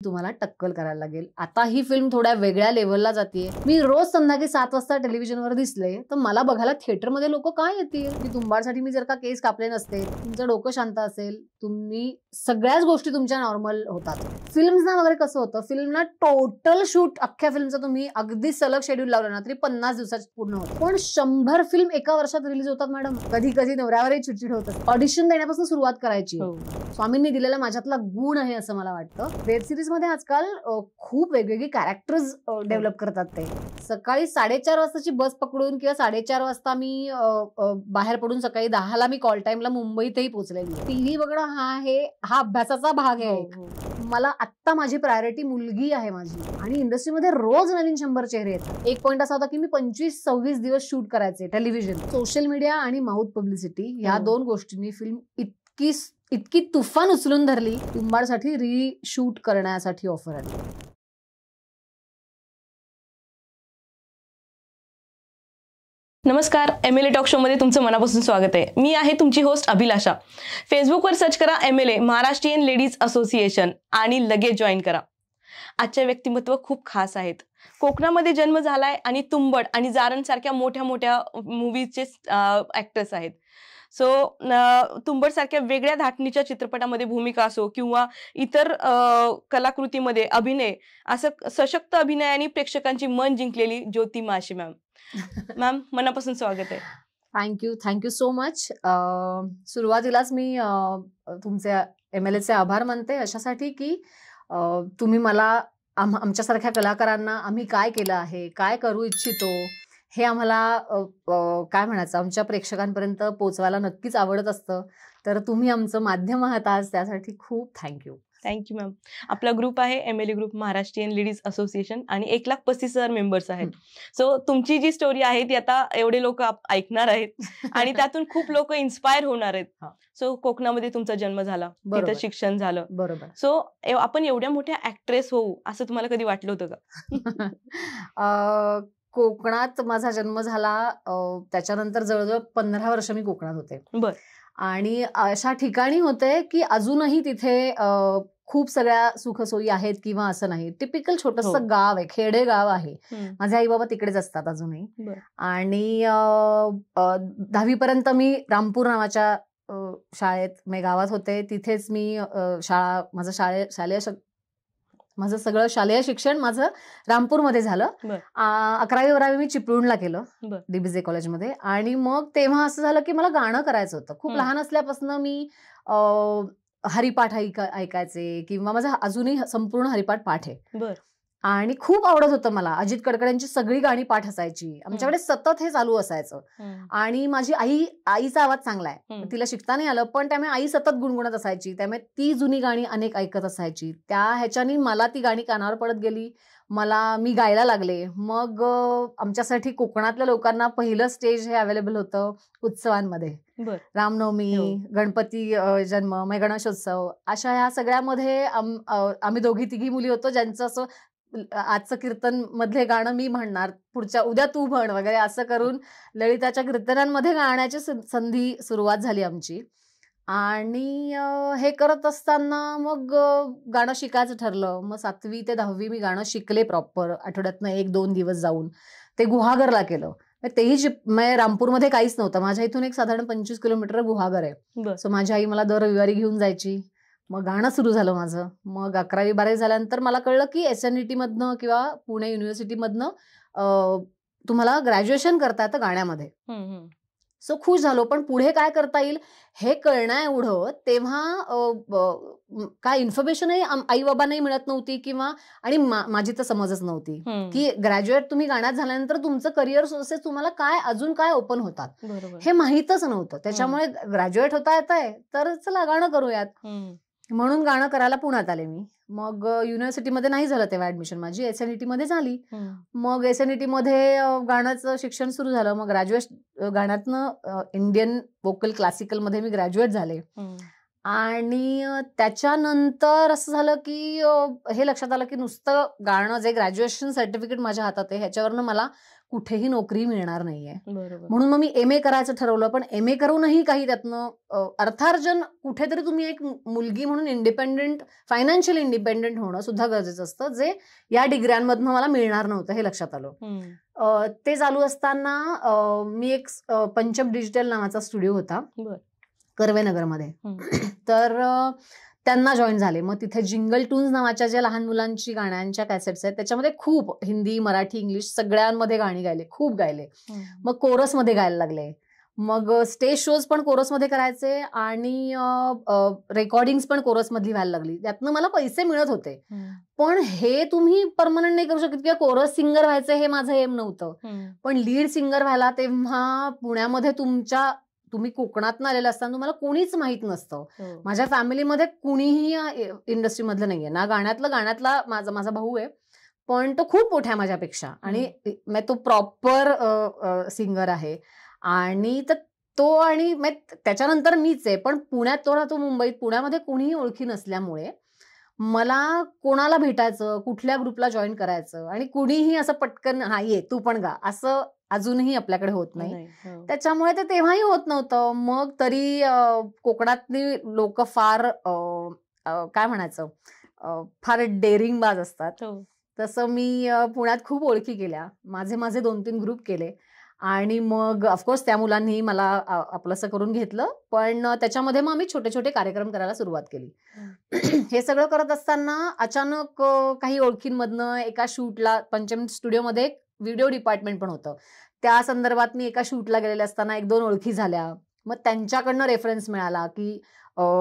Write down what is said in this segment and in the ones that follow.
तुम्हाला टक्कल करायला लागेल. आता ही फिल्म थोड्या वेगळ्या लेवलला जाते. मी रोज संध्याकाळी 7 वाजता टेलिव्हिजनवर दिसले तर मला बघायला थिएटरमध्ये लोक काय येतील की तुंबाडसाठी मी जर का केस कापले नसते, तुमचं डोकं शांत असेल, तुम्ही सगळ्याच गोष्टी तुमच्या नॉर्मल होतात. फिल्म्सना वगैरे कसं होतं, फिल्मना टोटल शूट अख्ख्या फिल्मचा तुम्ही अगदी सलग शेड्यूल लावलं ना तरी 50 दिवसात पूर्ण होतं. पण 100 फिल्म एका वर्षात रिलीज होतात मॅडम. कधी कधी नवऱ्यावरही चिडचिड होतं. ऑडिशन देण्यापासून सुरुवात करायची. स्वामींनी दिलेला माझ्यातला गुण आहे असं मला वाटतं. वेब सिरीज मध्ये आजकाल खूप वेगवेगळी कॅरेक्टर्स डेव्हलप करतात. ते सकाळी 4:30 वाजताची बस पकडून किंवा 4:30 वाजता मी बाहेर पडून सकाळी 10ला मी कॉल टाइमला मुंबईतही पोहोचलेली. टीव्ही बघणं हा अभ्यासाचा भाग आहे. मला आत्ता माझी प्रायोरिटी मुलगी आहे माझी. आणि इंडस्ट्रीमध्ये रोज नवीन 100 चेहरे येतात. एक पॉईंट असा होता की मी 25-26 दिवस शूट करायचे. टेलिव्हिजन, सोशल मीडिया आणि माउथ पब्लिसिटी या 2 गोष्टींनी फिल्म इतकी तुफान उचलून धरली. तुंबाडसाठी रिशूट करण्यासाठी ऑफर आली. नमस्कार, MLA टॉक शो मध्ये तुमचं मनापासून स्वागत आहे. मी आहे तुमची होस्ट अभिलाषा. फेसबुकवर सर्च करा MLA महाराष्ट्रीयन लेडीज असोसिएशन आणि लगेच जॉईन करा. आजचे व्यक्तिमत्व खूप खास आहेत. कोकणामध्ये जन्म झालाय आणि तुंबड आणि जारण सारख्या मोठ्या मोठ्या मूवीजचे ऍक्टर्स आहेत. सो तुंबड सारख्या वेगळ्या धाटणीच्या चित्रपटामध्ये भूमिका असो किंवा इतर कलाकृतीमध्ये अभिनय, असं सशक्त अभिनयाने प्रेक्षकांची मन जिंकलेली ज्योती माशी मॅम. मॅम, मनापासून स्वागत आहे. Thank you so much. सुरुवातीलाच मी तुमचे MLAचे आभार मानते अशासाठी की तुम्ही मला आमच्यासारख्या कलाकारांना आम्ही काय केलं आहे, काय करू इच्छितो हे आम्हाला काय म्हणायचं आमच्या प्रेक्षकांपर्यंत पोहोचवायला नक्कीच आवडत असतं. तर तुम्ही आमचं माध्यम आहात आज, त्यासाठी खूप थँक्यू. Thank you ma'am. आपला ग्रुप आहे MLA group Maharashtrian ladies association आणि 1,35,000 मेंबर्स आहेत. सो तुमची जी स्टोरी आहे ती आता एवढे लोक ऐकणार आहेत आणि त्यातून खूप लोक इन्स्पायर होणार आहेत. सो कोकणामध्ये तुमचा जन्म झाला, तिथं शिक्षण झालं. बरोबर. सो आपण एवढ्या मोठ्या ऍक्ट्रेस होऊ असं तुम्हाला कधी वाटलं होतं का? कोकणात माझा जन्म झाला, त्याच्यानंतर जवळजवळ 15 वर्ष मी कोकणात होते. बर. आणि अशा ठिकाणी होते की अजूनही तिथे खूप सगळ्या सुखसोयी आहेत किंवा असं नाही. टिपिकल छोटंसं गाव आहे, खेडे गाव आहे. माझे आई बाबा तिकडेच असतात अजूनही. आणि 10वी पर्यंत मी रामपूर नावाच्या शाळेत गावात होते. तिथेच मी माझं सगळं शालेय शिक्षण माझं रामपूरमध्ये झालं. 11वी-12वी मी चिपळूणला केलं DBJ कॉलेजमध्ये. आणि मग तेव्हा असं झालं की मला गाणं करायचं होतं. खूप लहान असल्यापासून मी हरिपाठ ऐकायचे किंवा माझा अजूनही संपूर्ण हरिपाठ पाठ आहे. आणि खूप आवडत होतं मला. अजित कडकड्यांची सगळी गाणी पाठ असायची आमच्याकडे, सतत हे चालू असायचं. आणि माझी आईचा आवाज चांगला आहे, तिला शिकता नाही आलं, पण त्यामुळे आई सतत गुणगुणत असायची. त्यामुळे ती जुनी गाणी अनेक ऐकत असायची. त्या ह्याच्यानी मला ती गाणी कानावर पडत गेली. मी गायला लागले. मग आमच्यासाठी कोकणातल्या लोकांना पहिलं स्टेज हे अवेलेबल होतं उत्सवांमध्ये. रामनवमी, गणपती जन्म, गणेशोत्सव, अशा ह्या सगळ्यामध्ये आम्ही 2-3 मुली होतो ज्यांचं असं आजचं कीर्तन मधले गाणं मी म्हणणार, उद्या तू म्हण वगैरे असं करून ललिताच्या कीर्तनांमध्ये गाण्याची सुरुवात झाली आमची. आणि हे करत असताना मग गाणं शिकायचं ठरलं. मग 7वी ते 10वी मी गाणं शिकले प्रॉपर. आठवड्यातनं 1-2 दिवस जाऊन ते गुहागरला केलं. तेही रामपूरमध्ये काहीच नव्हतं. माझ्या इथून एक साधारण 25 किलोमीटर गुहागर आहे. सो माझी आई मला दर रविवारी घेऊन जायची. मग गाणं सुरू झालं माझं. मग 11वी-12वी झाल्यानंतर मला कळलं की SNET मधनं किंवा पुणे युनिव्हर्सिटीमधनं तुम्हाला ग्रॅज्युएशन करता येतं गाण्यामध्ये. सो खुश झालो. पण पुढे काय करता येईल हे कळण्या एवढं तेव्हा काय इन्फॉर्मेशनही आई बाबांनाही मिळत नव्हती किंवा आणि माझी तर समजच नव्हती की ग्रॅज्युएट तुम्ही गाण्यात झाल्यानंतर तुमचं करिअर सोर्सेस तुम्हाला काय अजून काय ओपन होतात हे माहीतच नव्हतं. त्याच्यामुळे ग्रॅज्युएट होता येत आहे तर चला गाणं करूयात म्हणून गाणं करायला पुण्यात आले मी. मग युनिव्हर्सिटीमध्ये नाही झालं तेव्हा ऍडमिशन माझी, SNET मध्ये झाली. मग SNET मध्ये गाण्याचं शिक्षण सुरू झालं. मग गाण्यातनं इंडियन वोकल क्लासिकल मध्ये मी ग्रॅज्युएट झाले. आणि त्याच्यानंतर असं झालं की हे लक्षात आलं की नुसतं गाणं, जे ग्रॅज्युएशन सर्टिफिकेट माझ्या हातात आहे, ह्याच्यावरनं मला कुठेही नोकरी मिळणार नाहीये. म्हणून मग मी MA करायचं ठरवलं. पण MA करूनही काही त्यातनं अर्थार्जन, कुठेतरी तुम्ही एक मुलगी म्हणून इंडिपेंडेंट, फायनान्शियल इंडिपेंडेंट होणं सुद्धा गरजेचं असतं, जे या डिग्र्यांमधनं मला मिळणार नव्हतं, हे लक्षात आलं. ते चालू असताना मी एक पंचम डिजिटल नावाचा स्टुडिओ होता कर्वेनगरमध्ये, तर त्यांना जॉईन झाले. मग तिथे जिंगल टून्स नावाच्या ज्या लहान मुलांची गाण्यांच्या कॅसेट्स आहेत, त्याच्यामध्ये खूप हिंदी, मराठी, इंग्लिश सगळ्यांमध्ये गाणी गायले, खूप गायले. मग कोरसमध्ये गायला लागले. मग स्टेज शोज पण कोरसमध्ये करायचे आणि रेकॉर्डिंग्स पण कोरसमधली व्हायला लागली. त्यातनं मला पैसे मिळत होते. पण हे तुम्ही परमनंट नाही करू शकत किंवा कोरस सिंगर व्हायचं हे माझं एम नव्हतं. पण लीड सिंगर व्हायला तेव्हा पुण्यामध्ये तुम्ही कोकणातनं आलेला असताना तुम्हाला कोणीच माहित नसतं. माझ्या फॅमिलीमध्ये कुणीही इंडस्ट्रीमधलं नाहीये ना. गाण्यातला माझा भाऊ आहे, पण तो खूप मोठा आहे माझ्यापेक्षा आणि तो प्रॉपर सिंगर आहे. आणि त्याच्यानंतर मीच आहे. पण पुण्यात तो राहतो, मुंबईत. पुण्यामध्ये कोणीही ओळखी नसल्यामुळे मला कोणाला भेटायचं, कुठल्या ग्रुपला जॉईन करायचं, आणि कुणीही असं पटकन हा ये तू पण गा असं अजूनही आपल्याकडे होत नाही. त्याच्यामुळे ते तेव्हाही होत नव्हतं. मग तरी कोकणातली लोक फार काय म्हणायचं, फार डेअरिंग बाज असतात. तसं मी पुण्यात खूप ओळखी केल्या, माझे 2-3 ग्रुप केले आणि मग ऑफकोर्स त्या मुलांनी मला आपलंसं करून घेतलं. पण त्याच्यामध्ये मग आम्ही छोटे छोटे कार्यक्रम करायला सुरुवात केली. हे सगळं करत असताना अचानक काही ओळखींमधनं एका शूटला, पंचम स्टुडिओमध्ये एक व्हिडिओ डिपार्टमेंट पण होतं, त्या संदर्भात मी एका शूटला गेलेले असताना 1-2 ओळखी झाल्या. मग त्यांच्याकडनं रेफरन्स मिळाला की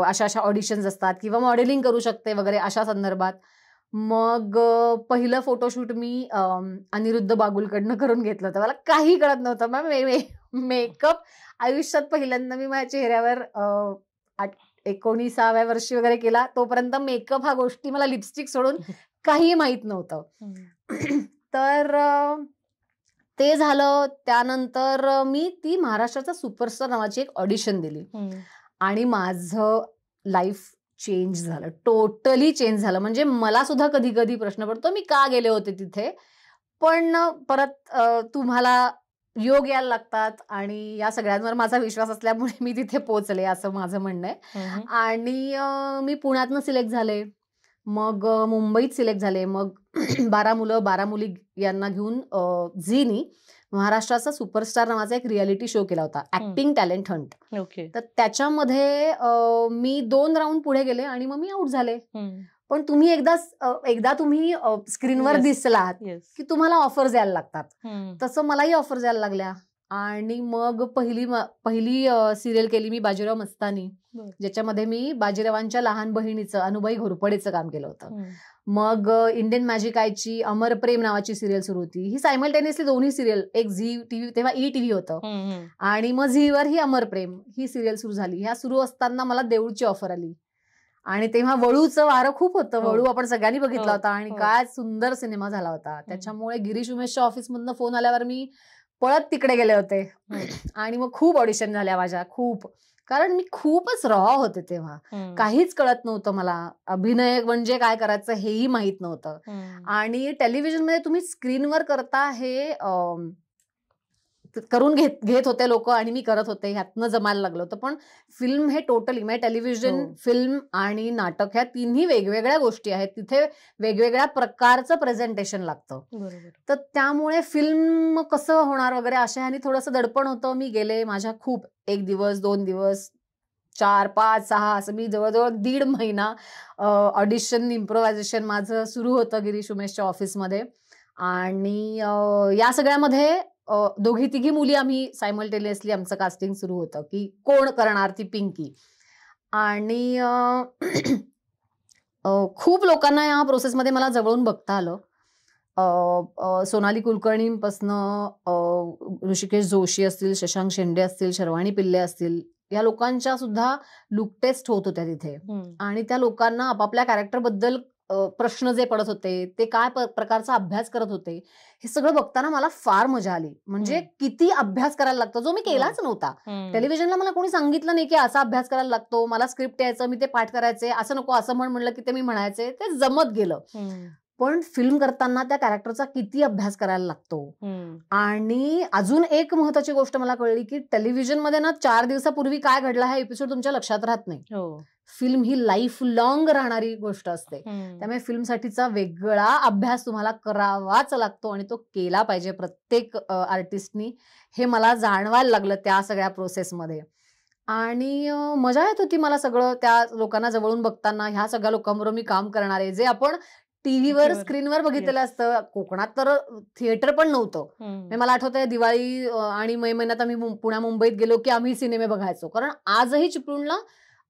अशा ऑडिशन्स असतात किंवा मॉडेलिंग करू शकते वगैरे अशा संदर्भात. मग पहिलं फोटोशूट मी अनिरुद्ध बागुलकडनं करून घेतलं होतं. मला काही कळत नव्हतं. मग मेकअप आयुष्यात पहिल्यांदा मी माझ्या चेहऱ्यावर 19व्या वर्षी वगैरे केला. तोपर्यंत मेकअप हा गोष्टी मला लिपस्टिक सोडून काही माहित नव्हतं. तर ते झालं. त्यानंतर मी ती महाराष्ट्राचा सुपरस्टार नावाची एक ऑडिशन दिली आणि माझं लाईफ चेंज झालं, टोटली चेंज झालं. म्हणजे मला सुद्धा कधी कधी प्रश्न पडतो मी का गेले होते तिथे. पण परत तुम्हाला योग यायला लागतात आणि या सगळ्यांवर माझा विश्वास असल्यामुळे मी तिथे पोहोचले, असं माझं म्हणणं आहे. आणि मी पुण्यातनं सिलेक्ट झाले, मग मुंबईत सिलेक्ट झाले. मग 12 मुलं 12 मुली यांना घेऊन झीनी महाराष्ट्राचा सुपरस्टार नावाचा एक रियालिटी शो केला होता, ऍक्टिंग टॅलेंट हंट. तर त्याच्यामध्ये मी 2 राऊंड पुढे गेले आणि मग मी आउट झाले. पण तुम्ही एकदा तुम्ही स्क्रीनवर दिसलात की तुम्हाला ऑफर्स यायला लागतात. तसं मलाही ऑफर्स यायला लागल्या. आणि मग पहिली सिरियल केली मी बाजीराव मस्तानी, ज्याच्यामध्ये मी बाजीरावांच्या लहान बहिणीचं, अनुबाई घोरपडेचं काम केलं होतं. मग इंडियन मॅजिक आयची अमर प्रेम नावाची सिरियल सुरू होती. ही सायमल्टेनियसली दोन्ही सिरियल, एक झी टीव्ही, तेव्हा ETV होतं, आणि मग झीवर ही अमर प्रेम ही सिरियल सुरू झाली. ह्या सुरू असताना मला देऊळची ऑफर आली आणि तेव्हा वळूचं वारं खूप होतं. वळू आपण सगळ्यांनी बघितला होता आणि काय सुंदर सिनेमा झाला होता. त्याच्यामुळे गिरीश उमेशच्या ऑफिसमधनं फोन आल्यावर मी पळत तिकडे गेले होते आणि मग खूप ऑडिशन झाल्या माझ्या, खूप. कारण मी खूपच रॉ होते तेव्हा, काहीच कळत नव्हतं मला. अभिनय म्हणजे काय करायचं हेही माहित नव्हतं. आणि टेलिव्हिजनमध्ये तुम्ही स्क्रीनवर करता हे करून घेत होते लोक आणि मी करत होते, ह्यातनं जमायला लागलं होतं. पण फिल्म हे टोटली, म्हणजे टेलिव्हिजन, फिल्म आणि नाटक ह्या तिन्ही वेगवेगळ्या गोष्टी आहेत. तिथे वेगवेगळ्या प्रकारचं प्रेझेंटेशन लागतं. तर त्यामुळे फिल्म कसं होणार वगैरे अशा ह्यानी थोडंसं दडपण होतं. मी गेले, माझ्या खूप 1 दिवस 2 दिवस 4 5 6 असं मी जवळजवळ 1.5 महिना ऑडिशन, इम्प्रोव्हायझेशन माझं सुरू होतं गिरीश उमेशच्या ऑफिसमध्ये. आणि या सगळ्यामध्ये 2-3 मुली आम्ही सायमल्टेनियसली आमचं कास्टिंग सुरू होतं की कोण करणार ती पिंकी. आणि खूप लोकांना या प्रोसेसमध्ये मला जवळून बघता आलं. सोनाली कुलकर्णींपासनं ऋषिकेश जोशी असतील, शशांक शेंडे असतील, शर्वाणी पिल्ले असतील, या लोकांच्या सुद्धा लुक टेस्ट होत होत्या तिथे. आणि त्या लोकांना आपापल्या कॅरेक्टर बद्दल प्रश्न जे पडत होते, ते काय प्रकारचा अभ्यास करत होते, हे सगळं बघताना मला फार मजा आली. म्हणजे किती अभ्यास करायला लागतो, जो मी केलाच नव्हता. टेलिव्हिजनला मला कोणी सांगितलं नाही की असा अभ्यास करायला लागतो, मला स्क्रिप्ट यायचं, मी ते पाठ करायचे, असं नको असं म्हणलं की ते मी म्हणायचे, ते जमत गेलं. पण फिल्म करताना त्या कॅरेक्टरचा किती अभ्यास करायला लागतो. आणि अजून एक महत्वाची गोष्ट मला कळली की टेलिव्हिजनमध्ये ना 4 दिवसापूर्वी काय घडला हा एपिसोड तुमच्या लक्षात राहत नाही. फिल्म ही लाईफ लॉंग राहणारी गोष्ट असते. त्यामुळे फिल्मसाठीचा वेगळा अभ्यास तुम्हाला करावाच लागतो आणि तो केला पाहिजे प्रत्येक आर्टिस्टनी. हे मला जाणवायला लागलं त्या सगळ्या प्रोसेसमध्ये. आणि मजा येत होती मला सगळं त्या लोकांना जवळून बघताना. ह्या सगळ्या लोकांबरोबर मी काम करणारे, जे आपण टीव्हीवर स्क्रीनवर बघितलेलं असतं. कोकणात तर थिएटर पण नव्हतं. मला आठवतंय दिवाळी आणि मे महिन्यात आम्ही पुण्या मुंबईत गेलो की आम्ही सिनेमे बघायचो. कारण आजही चिपळूणला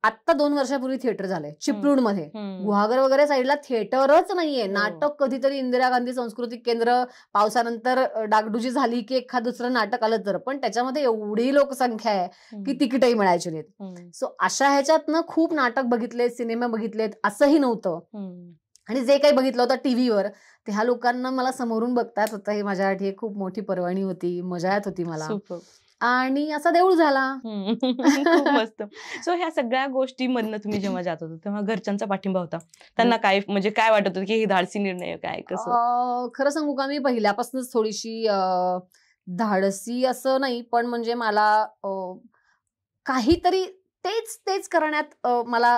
आता 2 वर्षापूर्वी थिएटर झालंय चिपळूणमध्ये. गुहागर वगैरे साईडला थिएटरच नाहीये. नाटक कधीतरी इंदिरा गांधी सांस्कृतिक केंद्र पावसानंतर डागडुजी झाली की एखाद दुसरं नाटक आलं तर, पण त्याच्यामध्ये एवढी लोकसंख्या आहे की तिकीटही मिळायची नाहीत. सो अशा ह्याच्यातनं खूप नाटक बघितलेत, सिनेमा बघितलेत, असंही नव्हतं. आणि जे काही बघितलं होतं टीव्हीवर ते ह्या लोकांना मला समोरून बघतात होतं. हे माझ्यासाठी एक खूप मोठी पर्वणी होती, मजा येत होती मला. आणि असा देऊळ झाला. खूप मस्त. सो ह्या सगळ्या गोष्टीमधनं तुम्ही जेव्हा जात होता तेव्हा घरच्यांचा पाठिंबा होता, त्यांना काय म्हणजे काय वाटत होतं की हे धाडसी निर्णय काय कसं? खरं सांगू का, मी पहिल्यापासूनच थोडीशी धाडसी असं नाही, पण म्हणजे मला काहीतरी तेच करण्यात मला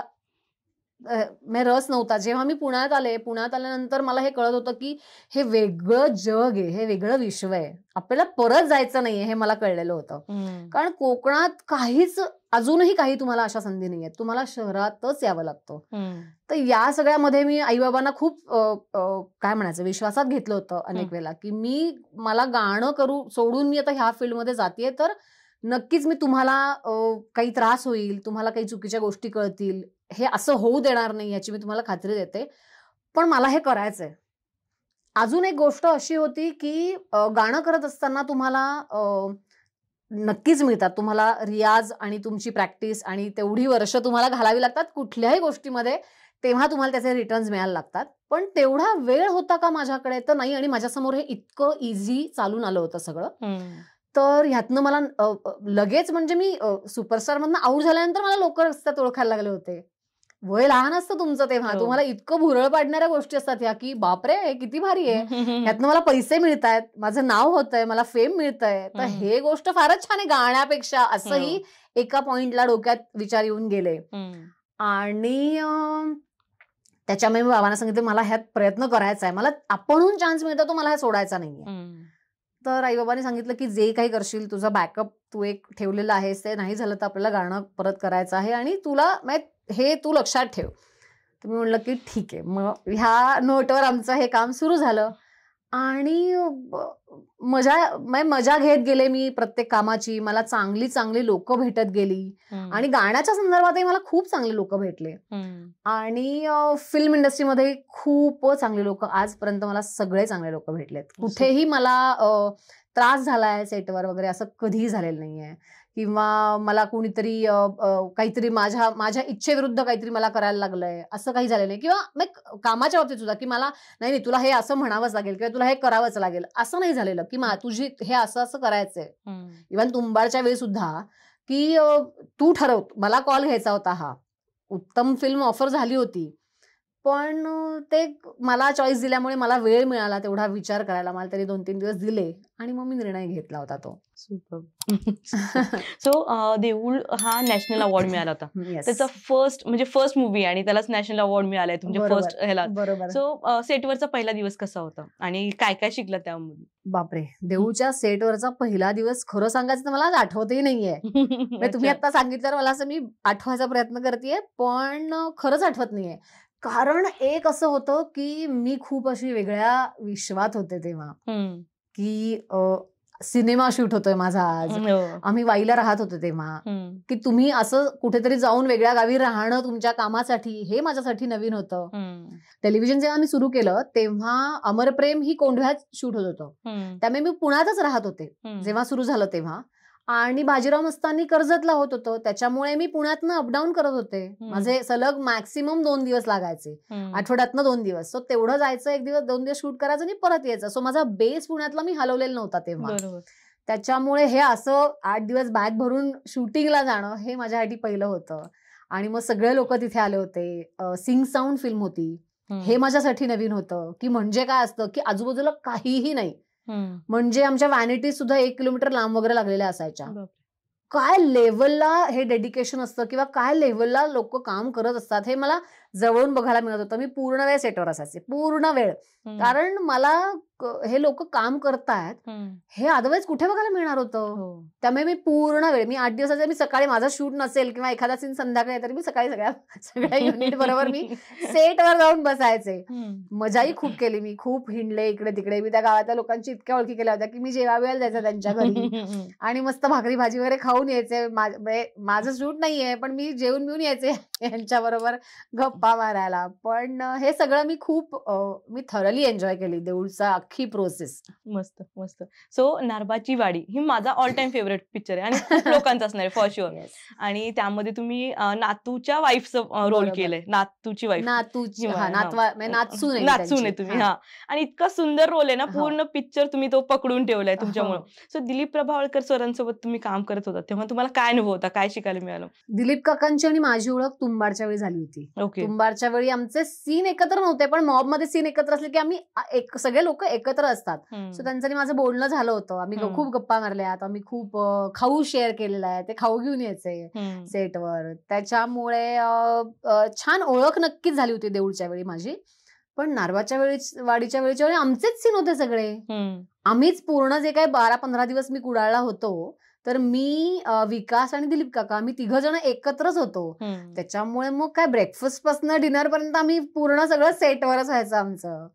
रस नव्हता. जेव्हा मी पुण्यात आल्यानंतर मला हे कळत होतं की हे वेगळं जग आहे, हे वेगळं विश्व आहे, आपल्याला परत जायचं नाहीये, हे मला कळलेलं होतं. कारण कोकणात काहीच अजूनही काही तुम्हाला अशा संधी नाहीयेत, तुम्हाला शहरातच यावं लागतं. तर या सगळ्यामध्ये मी आईबाबांना खूप काय म्हणायचं विश्वासात घेतलं होतं अनेक वेळेला की मला गाणं सोडून मी आता ह्या फील्डमध्ये जातेय, तर नक्कीच मी तुम्हाला काही त्रास होईल, तुम्हाला काही चुकीच्या गोष्टी कळतील, हे असं होऊ देणार नाही याची मी तुम्हाला खात्री देते, पण मला हे करायचंय. अजून एक गोष्ट अशी होती की गाणं करत असताना तुम्हाला नक्कीच मिळतात, तुम्हाला रियाज आणि तुमची प्रॅक्टिस आणि तेवढी वर्ष तुम्हाला घालावी लागतात कुठल्याही गोष्टीमध्ये, तेव्हा तुम्हाला त्याचे रिटर्न्स मिळायला लागतात. पण तेवढा वेळ होता का माझ्याकडे? तर नाही. आणि माझ्यासमोर हे इतकं इझी चालून आलं होतं सगळं. तर ह्यातनं मला लगेच म्हणजे मी सुपरस्टार मधनं आऊट झाल्यानंतर मला लोक रस्त्यात ओळखायला लागले होते. वय लहान असतं तुमचं तेव्हा, तुम्हाला इतकं भुरळ पाडणाऱ्या गोष्टी असतात ह्या की बापरे हे किती भारी आहे, ह्यातनं मला पैसे मिळतायत, माझं नाव होतंय, मला फेम मिळतंय, तर हे गोष्ट फारच छान आहे गाण्यापेक्षा, असंही एका पॉइंटला डोक्यात विचार येऊन गेले. आणि त्याच्यामुळे मी बाबांना सांगितलं मला ह्यात प्रयत्न करायचा आहे, मला आपणहून चान्स मिळतो तो मला हे सोडायचा नाहीये. तर आईबाबांनी सांगितलं की जे काही करशील तुझा बॅकअप तू एक ठेवलेला आहेस, ते नाही झालं तर आपल्याला गाणं परत करायचं आहे आणि तुला हे तू लक्षात ठेव. तर मी म्हणलं की ठीक आहे. मग ह्या नोटवर आमचं हे काम सुरू झालं आणि मजा घेत गेले मी प्रत्येक कामाची. मला चांगली लोक भेटत गेली आणि गाण्याच्या संदर्भातही मला खूप चांगले लोक भेटले. आणि फिल्म इंडस्ट्रीमध्ये खूप चांगले लोक, आजपर्यंत मला सगळे चांगले लोक भेटलेत. कुठेही मला त्रास झालाय सेटवर वगैरे असं कधीही झालेलं नाहीये, किंवा मला कोणीतरी काहीतरी माझ्या इच्छेविरुद्ध काहीतरी मला करायला लागलंय असं काही झालं नाही. किंवा कामाच्या बाबतीत सुद्धा की मला नाही तुला हे असं म्हणावंच लागेल किंवा तुला हे करावंच लागेल असं नाही झालेलं की तुझी हे असं करायचंय. इव्हन तुंबाडच्या वेळी सुद्धा की तू ठरव, मला कॉल घ्यायचा होता, हा उत्तम फिल्म ऑफर झाली होती, पण ते मला चॉईस दिल्यामुळे मला वेळ मिळाला तेवढा विचार करायला. मला तरी 2-3 दिवस दिले आणि मग मी निर्णय घेतला होता तो. सो देऊळ हा नॅशनल अवॉर्ड मिळाला होता, त्याचा फर्स्ट मूवी आणि त्यालाच नॅशनल अवॉर्ड मिळालाय तुमच्या फर्स्ट ह्याला. सो सेटवरचा पहिला दिवस कसा होता आणि काय काय शिकला त्यामध्ये? बापरे, देऊळच्या सेटवरचा पहिला दिवस खरं सांगायचं तर मला आठवतही नाहीये. तुम्ही आता सांगितल्यावर मला असं मी आठवायचा प्रयत्न करतेय, पण खरंच आठवत नाहीये. कारण एक असं होतं की मी खूप अशी वेगळ्या विश्वात होते तेव्हा, की सिनेमा शूट होतोय माझा आज, आम्ही वाईला राहत होतो तेव्हा, की तुम्ही असं कुठेतरी जाऊन वेगळ्या गावी राहणं तुमच्या कामासाठी, हे माझ्यासाठी नवीन होतं. टेलिव्हिजन जेव्हा मी सुरू केलं तेव्हा अमरप्रेम ही कोंढव्यात शूट होत होतं, त्यामुळे मी पुण्यातच राहत होते जेव्हा सुरू झालं तेव्हा. आणि बाजीराव मस्तानी कर्जतला होत होतं, त्याच्यामुळे मी पुण्यातनं अपडाऊन करत होते. माझे सलग मॅक्सिमम 2 दिवस लागायचे, आठवड्यातनं 2 दिवस. सो तेवढं जायचं, 1 दिवस 2 दिवस शूट करायचं आणि परत यायचं. सो माझा बेस पुण्यातला मी हलवलेला नव्हता तेव्हा. त्याच्यामुळे हे असं 8 दिवस बॅग भरून शूटिंगला जाणं हे माझ्यासाठी पहिलं होतं. आणि मग सगळे लोक तिथे आले होते. सिंग साऊंड फिल्म होती, हे माझ्यासाठी नवीन होतं, की म्हणजे काय असतं की आजूबाजूला काहीही नाही. म्हणजे आमच्या व्हॅनिटी सुद्धा 1 किलोमीटर लांब वगैरे लागलेल्या असायच्या. काय लेवलला हे डेडिकेशन असतं किंवा काय लेवलला लोक काम करत असतात हे मला जवळून बघायला मिळत होतं. मी पूर्ण वेळ सेटवर असायचे, पूर्ण वेळ. कारण मला हे लोक काम करतायत हे अदरवाईज कुठे बघायला मिळणार होतं. त्यामुळे मी पूर्ण वेळ, मी 8 दिवसाचे, मी सकाळी माझा शूट नसेल किंवा एखादा सीन संध्याकाळी तरी मी सकाळी सगळ्या युनिट बरोबर मी सेटवर जाऊन बसायचे. मजाही खूप केली मी, खूप हिंडले इकडे तिकडे. मी त्या गावातल्या लोकांची इतक्या ओळखी केल्या होत्या की मी जेवायला जायचं त्यांच्या घरी आणि मस्त भाकरी भाजी वगैरे खाऊन यायचे. माझं शूट नाहीये पण मी जेवून बिवून यायचे यांच्या बरोबर गप्पा मारायला. पण हे सगळं मी थरली एन्जॉय केली, देऊळचा अख्खी प्रोसेस. मस्त मस्त. सो नारबाची वाडी ही माझा ऑल टाइम फेवरेट पिक्चर आहे आणि खूप लोकांचा असणार आहे फॉर शुअर. आणि त्यामध्ये तुम्ही नातूच्या वाईफचं रोल केलंय, नातूची वाईफ, नातूची नातसून आहे तुम्ही. हा, आणि इतका सुंदर रोल आहे ना, पूर्ण पिक्चर तुम्ही तो पकडून ठेवलाय तुमच्यामुळे. सो दिलीप प्रभावळकर सरांसोबत तुम्ही काम करत होता तेव्हा तुम्हाला काय अनुभव होता, काय शिकायला मिळालं? दिलीप काकांची आणि माझी ओळख तुंबाडच्या वेळी झाली होती. तुंबाडच्या वेळी आमचे सीन एकत्र नव्हते पण मॉब मध्ये सीन एकत्र असले की आम्ही सगळे लोक एकत्र असतात. सो त्यांचं माझं बोलणं झालं होतं, आम्ही खूप गप्पा मारल्यात, आम्ही खूप खाऊ शेअर केलेला आहे, ते खाऊ घेऊन यायचे सेटवर. त्याच्यामुळे छान ओळख नक्कीच झाली होती देऊळच्या वेळी माझी. पण नारबाच्या वाडीच्या वेळी आमचेच सीन होते सगळे. आम्हीच पूर्ण जे काही 12-15 दिवस मी कुडाळला होतो, तर मी, विकास आणि दिलीप काका आम्ही 3 जण एकत्रच होतो. त्याच्यामुळे मग काय ब्रेकफास्ट पासून डिनर पर्यंत आम्ही पूर्ण सगळं सेटवरच व्हायचं आमचं.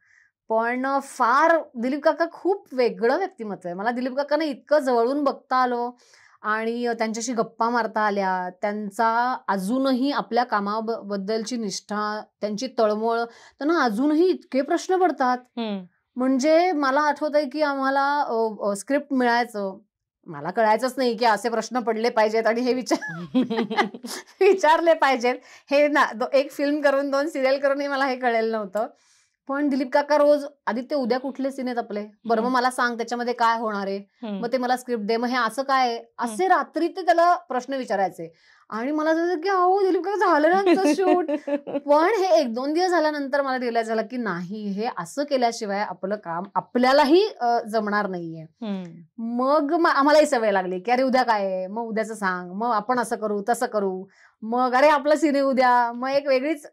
पण फार दिलीप काका खूप वेगळं व्यक्तिमत्व आहे. मला दिलीप काकांना इतकं जवळून बघता आलो आणि त्यांच्याशी गप्पा मारता आल्या. त्यांचा अजूनही आपल्या कामाबद्दलची निष्ठा, त्यांची तळमळ, त्यांना अजूनही इतके प्रश्न पडतात. म्हणजे मला आठवतंय की आम्हाला स्क्रिप्ट मिळायचं, मला कळायचंच नाही की असे प्रश्न पडले पाहिजेत आणि हे विचारले पाहिजेत. हे ना, 1 फिल्म करून 2 सिरियल करूनही मला हे कळेल नव्हतं. पण दिलीप काका रोज, आदित्य उद्या कुठले सीन आहेत आपले, बरं मग मला सांग त्याच्यामध्ये काय होणार आहे, मग ते मला स्क्रिप्ट दे, मग हे असं काय, असे रात्री ते त्याला प्रश्न विचारायचे. आणि मला असं की अहो दिलीप काका झालं ना शूट. पण हे 1-2 दिवस झाल्यानंतर मला रिअलाइज झालं की नाही, हे असं केल्याशिवाय आपलं काम आपल्यालाही जमणार नाहीये. मग आम्हालाही सवय लागली की अरे उद्या काय आहे, मग उद्याचं सांग, मग आपण असं करू तसं करू, मग अरे आपलं सीन आहे उद्या. मग एक वेगळीच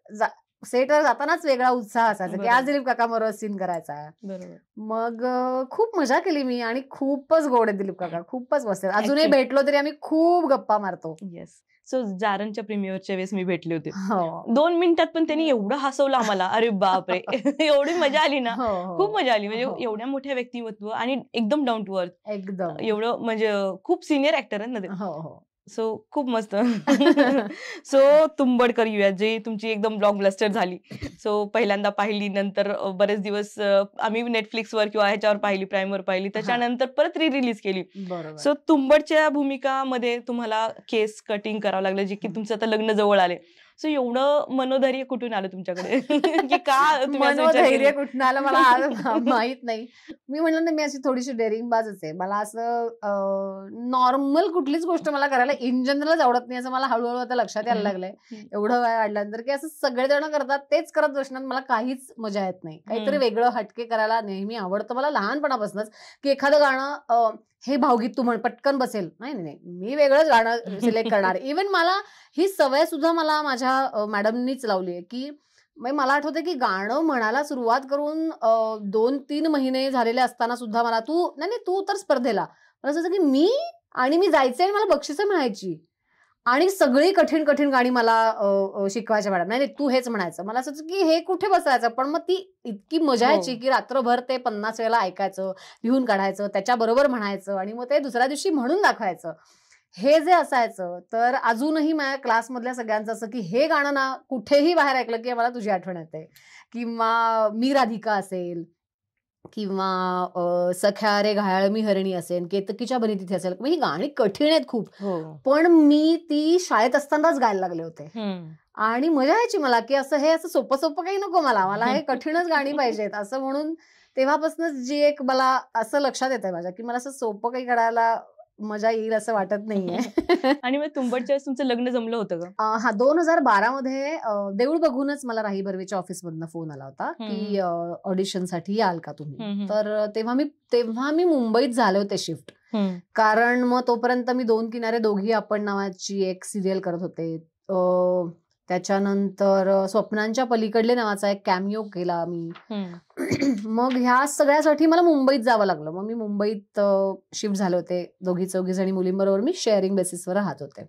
सेटवर जातानाच वेगळा उत्साह असायचा की आज दिलीप काका बरोबर सीन करायचा आहे. मग खूप मजा केली मी आणि खूपच गोड आहे दिलीप काका, खूपच मस्त. अजूनही भेटलो तरी आम्ही खूप गप्पा मारतो. येस. सो जारणच्या प्रीमियरच्या वेळेस मी भेटले होते, 2 मिनिटात पण त्यांनी एवढं हसवलं आम्हाला, अरे बापरे. एवढी मजा आली ना, खूप मजा आली. म्हणजे एवढ्या मोठ्या व्यक्तिमत्व आणि एकदम डाऊन टू अर्थ, एकदम एवढं म्हणजे खूप सिनियर ऍक्टर आहेत ना ते. सो खूप मस्त. सो तुंबडकर येऊया, जे तुमची एकदम ब्लॉकबस्टर झाली. सो पहिल्यांदा पाहिली, नंतर बरेच दिवस आम्ही नेटफ्लिक्सवर किंवा ह्याच्यावर पाहिली, प्राईमवर पाहिली, त्याच्यानंतर परत रिलीज केली. सो तुंबडच्या भूमिकामध्ये तुम्हाला केस कटिंग करावं लागलं, जे की तुमचं आता लग्न जवळ आले. सो एवढं मनोधैर्य कुठून आलं तुमच्याकडे? की का मनोधैर्य कुठून आलं मला माहित नाही. मी म्हणलं ना, मी अशी थोडीशी डेअरिंगबाजच आहे. मला असं नॉर्मल कुठलीच गोष्ट मला करायला इन जनरलच आवडत नाही, असं मला हळूहळू आता लक्षात यायला लागलंय एवढं वय वाढल्यानंतर, की असं सगळेजण करतात तेच करत बसण्यात मला काहीच मजा येत नाही. काहीतरी वेगळं हटके करायला नेहमी आवडतं मला लहानपणापासूनच. की एखादं गाणं, हे भावगीत तू म्हण, पटकन बसेल, नाही नाही, मी वेगळंच गाणं सिलेक्ट करणार. इव्हन मला ही सवय सुद्धा मला माझ्या मॅडमनीच लावली आहे. की मला आठवतं की गाणं म्हणायला सुरुवात करून 2-3 महिने झालेले असताना सुद्धा मला तू तर स्पर्धेला, मला असं की मी जायचे आणि मला बक्षिसं मिळायची आणि सगळी कठीण कठीण गाणी मला शिकवायच्या मॅडम. नाही तू हेच म्हणायचं. मला असं की हे कुठे बसायचं. पण मग ती इतकी मजा यायची की रात्रभर ते 50 वेळेला ऐकायचं, लिहून काढायचं, त्याच्याबरोबर म्हणायचं आणि मग ते दुसऱ्या दिवशी म्हणून दाखवायचं. हे जे असायचं, तर अजूनही माझ्या क्लासमधल्या सगळ्यांचं असं की हे गाणं ना कुठेही बाहेर ऐकलं की मला तुझी आठवण येते. किंवा मी राधिका असेल किंवा सख्या रे घायाळ मी हरणी असेल, केतकीच्या बनी तिथे असेल, ही गाणी कठीण आहेत खूप. पण मी ती शाळेत असतानाच गायला लागले होते आणि मजा यायची मला की असं हे असं सोपं सोपं काही नको, मला हे कठीणच गाणी पाहिजेत असं म्हणून तेव्हापासूनच जी एक मला असं लक्षात येतंय माझ्या की मला असं सोपं काही करायला मजा येईल असं वाटत नाहीये. आणि मग तुंबडच्या वेळेस तुमचं लग्न जमलं होतं का? हा 2012 मध्ये देऊळ बघूनच मला राही बर्वेच्या ऑफिसमधनं फोन आला होता की ऑडिशनसाठी याल का तुम्ही. तर तेव्हा मी मुंबईत झाले होते शिफ्ट, कारण मग तोपर्यंत मी 2 किनारे दोघी आपण नावाची एक सिरियल करत होते. त्याच्यानंतर स्वप्नांच्या पलीकडले नावाचा एक कॅमिओ केला मी. मग ह्या सगळ्यासाठी मला मुंबईत जावं लागलं. मग मी मुंबईत शिफ्ट झाले होते. 2-4 जणी मुलींबरोबर मी शेअरिंग बेसिसवर राहत होते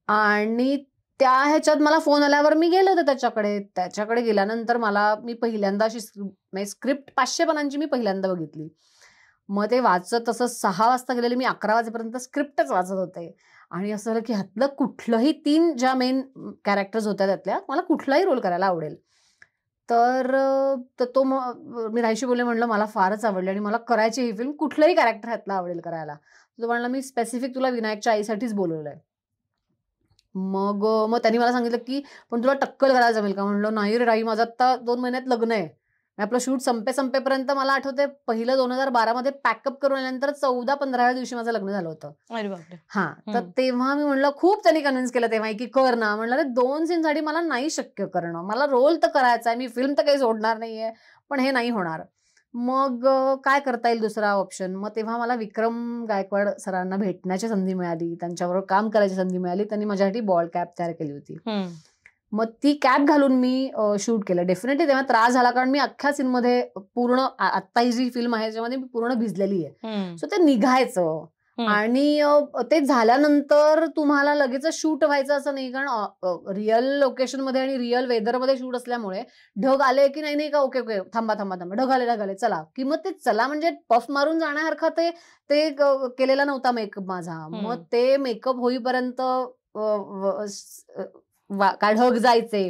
आणि त्या ह्याच्यात मला फोन आल्यावर मी गेले होते त्याच्याकडे गेल्यानंतर मी पहिल्यांदा अशी स्क्रिप्ट 500 पानांची मी पहिल्यांदा बघितली. मग ते वाचत तसं 6 वाजता गेलेले मी 11 वाजेपर्यंत स्क्रिप्टच वाचत होते आणि असं झालं की ह्यातलं कुठलंही 3 ज्या मेन कॅरेक्टर्स होत्या त्यातल्या मला कुठलाही रोल करायला आवडेल. तर तो मी राहीशी बोलले, म्हणलं मला फारच आवडली आणि मला करायची ही फिल्म, कुठलंही कॅरेक्टर ह्यातलं आवडेल करायला. तो म्हणला मी स्पेसिफिक तुला विनायकच्या आईसाठीच बोलवलंय. मग त्यांनी मला सांगितलं की पण तुला टक्कल करायला जमेल का? म्हणलं नाही रे राही, माझं आता 2 महिन्यात लग्न आहे. आपलं शूट संपेपर्यंत मला आठवते पहिलं 2012 मध्ये पॅकअप करून आल्यानंतर 14-15व्या दिवशी माझं लग्न झालं होतं. अरे बापरे. हा, तर तेव्हा मी म्हणलं, खूप त्यांनी कन्व्हिन्स केलं तेव्हा की कर ना. म्हणलं रे 2 सीनसाठी मला नाही शक्य करणं, मला रोल तर करायचा आहे, मी फिल्म तर काही सोडणार नाहीये, पण हे नाही होणार. मग काय करता येईल दुसरा ऑप्शन. मग तेव्हा मला विक्रम गायकवाड सरांना भेटण्याची संधी मिळाली, त्यांच्याबरोबर काम करायची संधी मिळाली. त्यांनी माझ्यासाठी बॉल कॅप तयार केली होती. मग ती कॅप घालून मी शूट केलं. डेफिनेटली तेव्हा त्रास झाला, कारण मी अख्ख्या सीनमध्ये पूर्ण, आता ही जी फिल्म आहे त्याच्यामध्ये मी पूर्ण भिजलेली आहे. सो ते निघायचं आणि ते झाल्यानंतर तुम्हाला लगेच शूट व्हायचं असं नाही, कारण रिअल लोकेशनमध्ये आणि रिअल वेदरमध्ये शूट असल्यामुळे ढग आले की नाही का, ओके ओके थांबा, ढग आले चला, की मग ते चला म्हणजे पफ मारून जाण्यासारखं ते केलेला नव्हता मेकअप माझा. मग ते मेकअप होईपर्यंत काय ढग जायचे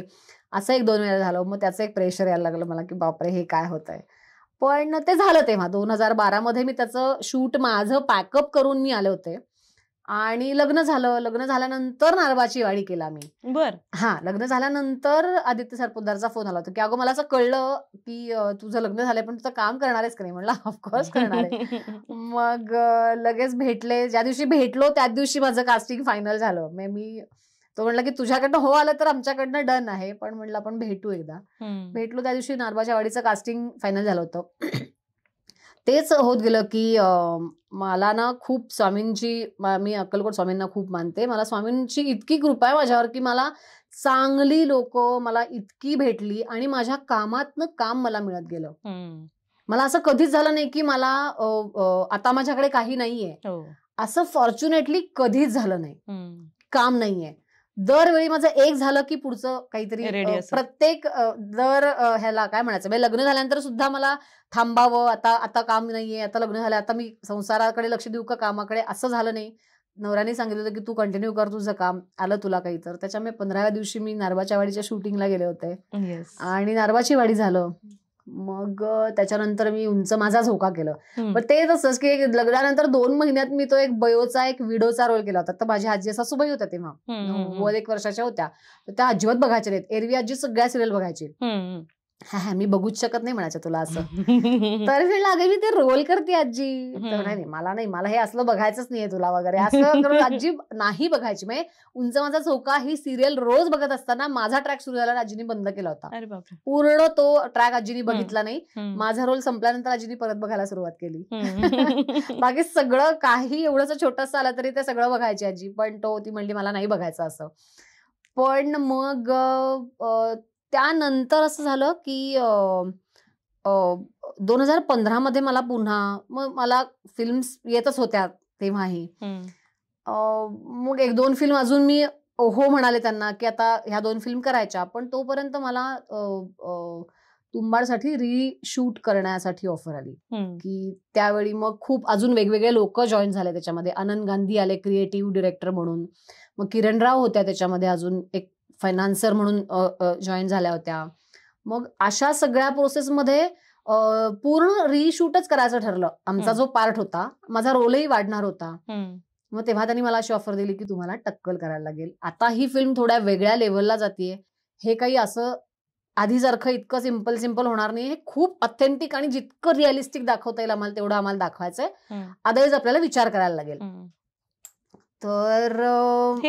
असं 1-2 वेळा झालं. मग त्याचं एक प्रेशर यायला लागलं मला की बापरे हे काय होतंय. पण ते झालं. तेव्हा 2012 मध्ये मी त्याचं शूट माझं पॅकअप करून मी आले होते आणि लग्न झालं. लग्न झाल्यानंतर नारबाची वाडी केला मी. हा, लग्न झाल्यानंतर आदित्य सरपोतदारचा फोन आला होता की अगं मला असं कळलं की तुझं लग्न झालंय, पण तुझं काम करणार आहेस का नाही. म्हणलं ऑफकोर्स करणार आहे. मग लगेच भेटले. ज्या दिवशी भेटलो त्याच दिवशी माझं कास्टिंग फायनल झालं. तो म्हणला की तुझ्याकडनं हो आलं तर आमच्याकडनं डन आहे, पण म्हणलं आपण भेटू एकदा. भेटलो त्या दिवशी नारबाच्या वाडीचं कास्टिंग फायनल झालं होतं. तेच होत गेलं की मला ना खूप स्वामींची, मी अक्कलकोट स्वामींना खूप मानते, मला स्वामींची इतकी कृपा आहे माझ्यावर की मला चांगली लोक मला इतकी भेटली आणि माझ्या कामातनं काम मला मिळत गेलं. मला असं कधीच झालं नाही की मला आता माझ्याकडे काही नाहीये असं फॉर्च्युनेटली कधीच झालं नाही. काम नाहीये. दरवेळी माझं एक झालं की पुढचं काहीतरी, प्रत्येक दर ह्याला काय म्हणायचं, म्हणजे लग्न झाल्यानंतर सुद्धा मला थांबावं, आता काम नाहीये, आता लग्न झालं, आता मी संसाराकडे लक्ष देऊ का कामाकडे, असं झालं नाही. नवऱ्याने सांगितलं होतं की तू कंटिन्यू कर तुझं काम, आलं तुला काही तर. त्याच्यामुळे 15व्या दिवशी मी नारबाच्या वाडीच्या शूटिंगला गेले होते आणि नारबाची वाडी झालं. मग त्याच्यानंतर मी उंच माझा झोका केलं. पण ते तसंच की लग्नानंतर 2 महिन्यात मी तो एक बयोचा, एक विडोचा रोल केला होता. तर माझी आजी सासूबाई होत्या तेव्हा, 91 वर्षाच्या होत्या. तर त्या अजिबात बघायच्या नाहीत. एरवी आजी सगळ्या सिरियल बघायची. मी बघूच शकत नाही म्हणायचं तुला असं. तर लागे मी ते रोल करते आजी. तर नाही, मला हे असलं बघायचंच नाहीये तुला वगैरे असं करून आजी नाही बघायची. म्हणजे उंच माझा झोका ही सिरियल रोज बघत असताना माझा ट्रॅक सुरू झाला, आजीने बंद केला होता. पूर्ण तो ट्रॅक आजीने बघितला नाही. माझा रोल संपल्यानंतर आजीने परत बघायला सुरुवात केली. बाकी सगळं काही एवढंच छोटंसं आलं तरी ते सगळं बघायची आजी. पण ती म्हणली मला नाही बघायचं असं. पण मग त्यानंतर असं झालं की 2015 मध्ये मला पुन्हा, मग मला फिल्म्स येतच होत्या तेव्हाही. मग 1-2 फिल्म अजून मी हो म्हणाले त्यांना की आता ह्या 2 फिल्म करायच्या. पण तोपर्यंत मला तुंबाडसाठी रिशूट करण्यासाठी ऑफर आली की त्यावेळी मग खूप अजून वेगवेगळे लोक जॉईन झाले त्याच्यामध्ये. आनंद गांधी आले क्रिएटिव्ह डिरेक्टर म्हणून. मग किरण राव होत्या त्याच्यामध्ये, अजून एक फायनान्सर म्हणून जॉईन झाल्या होत्या. मग अशा सगळ्या प्रोसेसमध्ये पूर्ण रिशूटच करायचं ठरलं. आमचा जो पार्ट होता, माझा रोलही वाढणार होता. मग तेव्हा त्यांनी मला अशी ऑफर दिली की तुम्हाला टक्कल करायला लागेल. आता ही फिल्म थोड्या वेगळ्या लेवलला जातीये. हे काही असं आधीसारखं इतकं सिंपल होणार नाही. हे खूप ऑथेंटिक आणि जितकं रिअलिस्टिक दाखवता येईल आम्हाला तेवढं आम्हाला दाखवायचंय. अदरवाईज आपल्याला विचार करायला लागेल. तर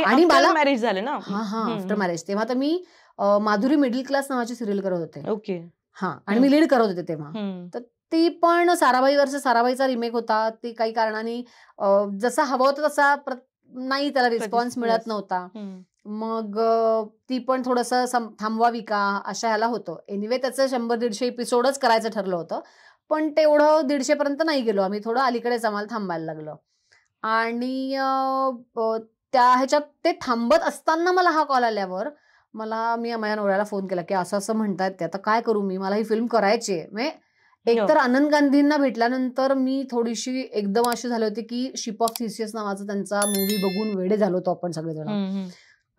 आणि मला मॅरेज झालं ना. After marriage. तेव्हा तर मी माधुरी मिडल क्लास नावाची सिरियल करत होते. ओके. हा, आणि मी लीड करत होते तेव्हा. तर ती पण साराबाई वर्ष साराबाईचा रिमेक होता. ती काही कारणाने जसा हवा होता तसा नाही, त्याला रिस्पॉन्स मिळत नव्हता. मग ती पण थोडंसं थांबवावी का अशा ह्याला होतं. एनिवे त्याचं 100-150 एपिसोडच करायचं ठरलं होतं, पण तेवढं 150 पर्यंत नाही गेलो आम्ही. थोडं अलीकडेच आम्हाला थांबायला लागलं. आणि त्या ह्याच्यात ते थांबत असताना मला हा कॉल आल्यावर मी माझ्या नवऱ्याला फोन केला की असं असं म्हणतायत ते, आता काय करू मी, मला ही फिल्म करायची आहे. एकतर आनंद गांधींना भेटल्यानंतर मी थोडीशी एकदम अशी झाली होती की शिप ऑफ थिसियस नावाचा त्यांचा मूवी बघून वेडे झालो होतो आपण सगळेजण.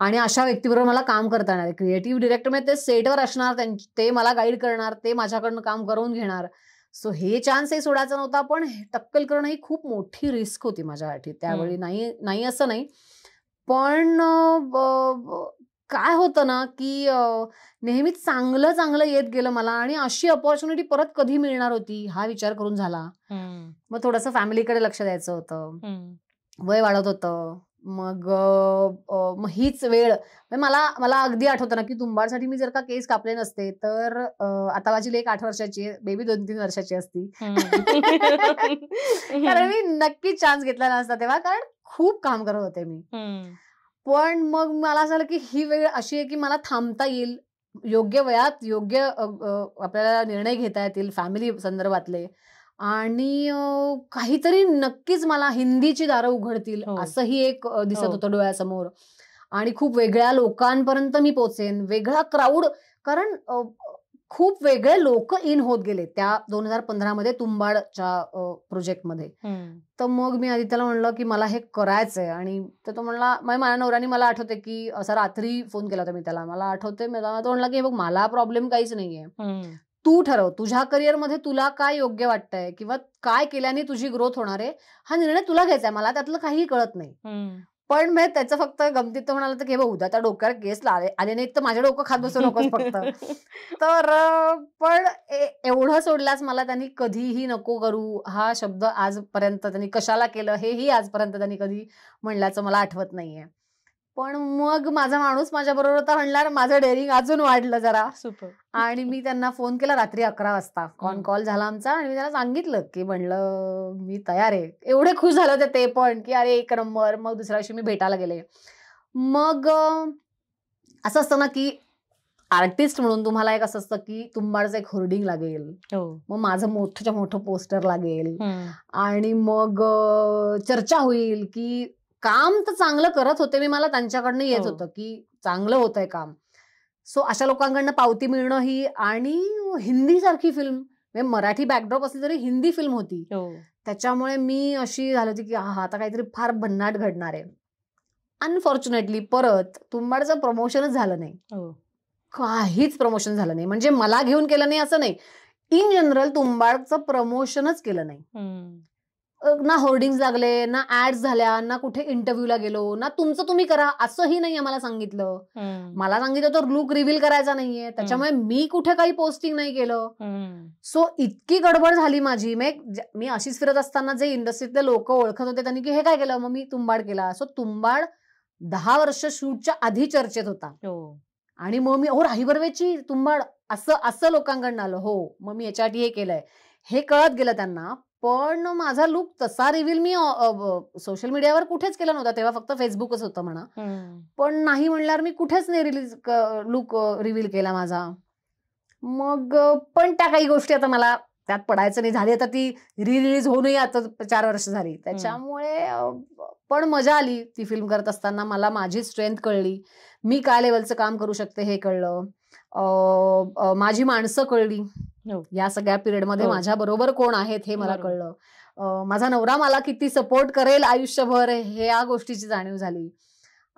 आणि अशा व्यक्तीबरोबर मला काम करता येणार. क्रिएटिव्ह डिरेक्टर म्हणजे ते सेटवर असणार, ते मला गाईड करणार, ते माझ्याकडनं काम करून घेणार. सो हे चान्सही सोडायचा नव्हता. पण टक्कल करणं ही खूप मोठी रिस्क होती माझ्यासाठी त्यावेळी. नाही असं नाही, पण काय होतं ना की नेहमीच चांगलं येत गेलं मला, आणि अशी अपॉर्च्युनिटी परत कधी मिळणार होती हा विचार करून झाला. मग थोडंसं फॅमिलीकडे लक्ष द्यायचं होतं, वय वाढत होतं. मग हीच वेळ मला अगदी आठवतं ना की तुंबाडसाठी मी जर का केस कापले नसते तर आता माझी लेक 8 वर्षाची आहे, बेबी 2-3 वर्षाची असती. कारण मी नक्की चान्स घेतला नसता तेव्हा, कारण खूप काम करत होते मी. पण मग मला असं झालं की ही वेळ अशी आहे की मला थांबता येईल, योग्य वयात योग्य आपल्याला निर्णय घेता येतील फॅमिली संदर्भातले, आणि काहीतरी नक्कीच मला हिंदीची दारं उघडतील असंही एक दिसत होतं डोळ्यासमोर. आणि खूप वेगळ्या लोकांपर्यंत मी पोचेन, वेगळा क्राऊड, कारण खूप वेगळे लोक इन होत गेले त्या 2015 मध्ये तुंबाडच्या प्रोजेक्टमध्ये. तर मग मी आदित्यला म्हणलं की मला हे करायचंय. आणि तो म्हणला, माझ्या नवऱ्याने मला आठवते की असा रात्री फोन केला होता मी त्याला, मला आठवते, तो म्हणला की बघ मला प्रॉब्लेम काहीच नाहीये, तू ठरव तुझ्या करिअरमध्ये तुला काय योग्य वाटतंय किंवा काय केल्याने तुझी ग्रोथ होणार आहे, हा निर्णय तुला घ्यायचा आहे, मला त्यातलं काही कळत नाही. पण मी त्याचं फक्त गमतीत म्हणाल तर की उद्या त्या डोक्यावर केस आले नाहीत तर माझ्या डोकं खात बसू नकोस फक्त. तर पण एवढं सोडल्यास मला त्यांनी कधीही नको करू हा शब्द आजपर्यंत त्यांनी कशाला केलं हेही आजपर्यंत त्यांनी कधी म्हणल्याचं मला आठवत नाहीये. पण मग माझा माणूस माझ्या बरोबर होता म्हणल्यावर माझं डेअरिंग अजून वाढलं जरा. सुपर. आणि मी त्यांना फोन केला रात्री 11 वाजता, कॉल झाला आमचा, आणि मी त्यांना सांगितलं की म्हणलं मी तयार आहे. एवढे खुश झाले होते ते पण की अरे 1 नंबर. मग दुसऱ्या दिवशी मी भेटायला गेले. मग असं असतं ना की आर्टिस्ट म्हणून तुम्हाला एक असं असतं की तुंबाडचं एक होर्डिंग लागेल, मग माझं मोठ्याच्या मोठं पोस्टर लागेल, आणि मग चर्चा होईल की काम तर चांगलं करत होते मी, मला त्यांच्याकडनं येत होतं की चांगलं होतंय काम. सो अशा लोकांकडनं पावती मिळणं ही, आणि हिंदी सारखी फिल्म, मराठी बॅकड्रॉप असली तरी हिंदी फिल्म होती, त्याच्यामुळे मी अशी झाली होती की आता काहीतरी फार भन्नाट घडणार आहे. अनफॉर्च्युनेटली परत तुंबाडचं प्रमोशनच झालं नाही, काहीच प्रमोशन झालं नाही. म्हणजे मला घेऊन केलं नाही असं नाही, इन जनरल तुंबाडचं प्रमोशनच केलं नाही. ना होर्डिंग्स लागले, ना ऍड्स झाल्या, ना कुठे इंटरव्ह्यूला गेलो, ना तुमचं तुम्ही करा असंही नाही आम्हाला सांगितलं. मला सांगितलं तर लुक रिव्हील करायचा नाहीये, त्याच्यामुळे मी कुठे काही पोस्टिंग नाही केलं. सो इतकी गडबड झाली माझी. मी अशीच फिरत असताना जे इंडस्ट्रीतले लोक ओळखत होते त्यांनी की हे काय केलं, मग मी तुंबाड केला. सो तुंबाड 10 वर्ष शूटच्या आधी चर्चेत होता. आणि मग मी राही बर्वेची तुंबाड असं लोकांकडनं आलं. मग मी याच्यासाठी हे केलंय हे कळत गेलं त्यांना. पण माझा लुक तसा रिव्हील मी सोशल मीडियावर कुठेच केला नव्हता तेव्हा, फक्त फेसबुकच होतं म्हणा. पण नाही म्हणल्यावर मी कुठेच नाही लुक रिव्हील केला माझा. मग पण त्या काही गोष्टी आता मला त्यात पडायचं नाही, झाली आता ती रिलीज होऊनही आता 4 वर्ष झाली, त्याच्यामुळे पण मजा आली ती फिल्म करत असताना. मला माझी स्ट्रेंथ कळली, मी काय लेवलचं काम करू शकते हे कळलं, माझी माणसं कळली या सगळ्या पिरियडमध्ये, माझ्या बरोबर कोण आहेत हे मला कळलं, माझा नवरा मला किती सपोर्ट करेल आयुष्यभर ह्या गोष्टीची जाणीव झाली.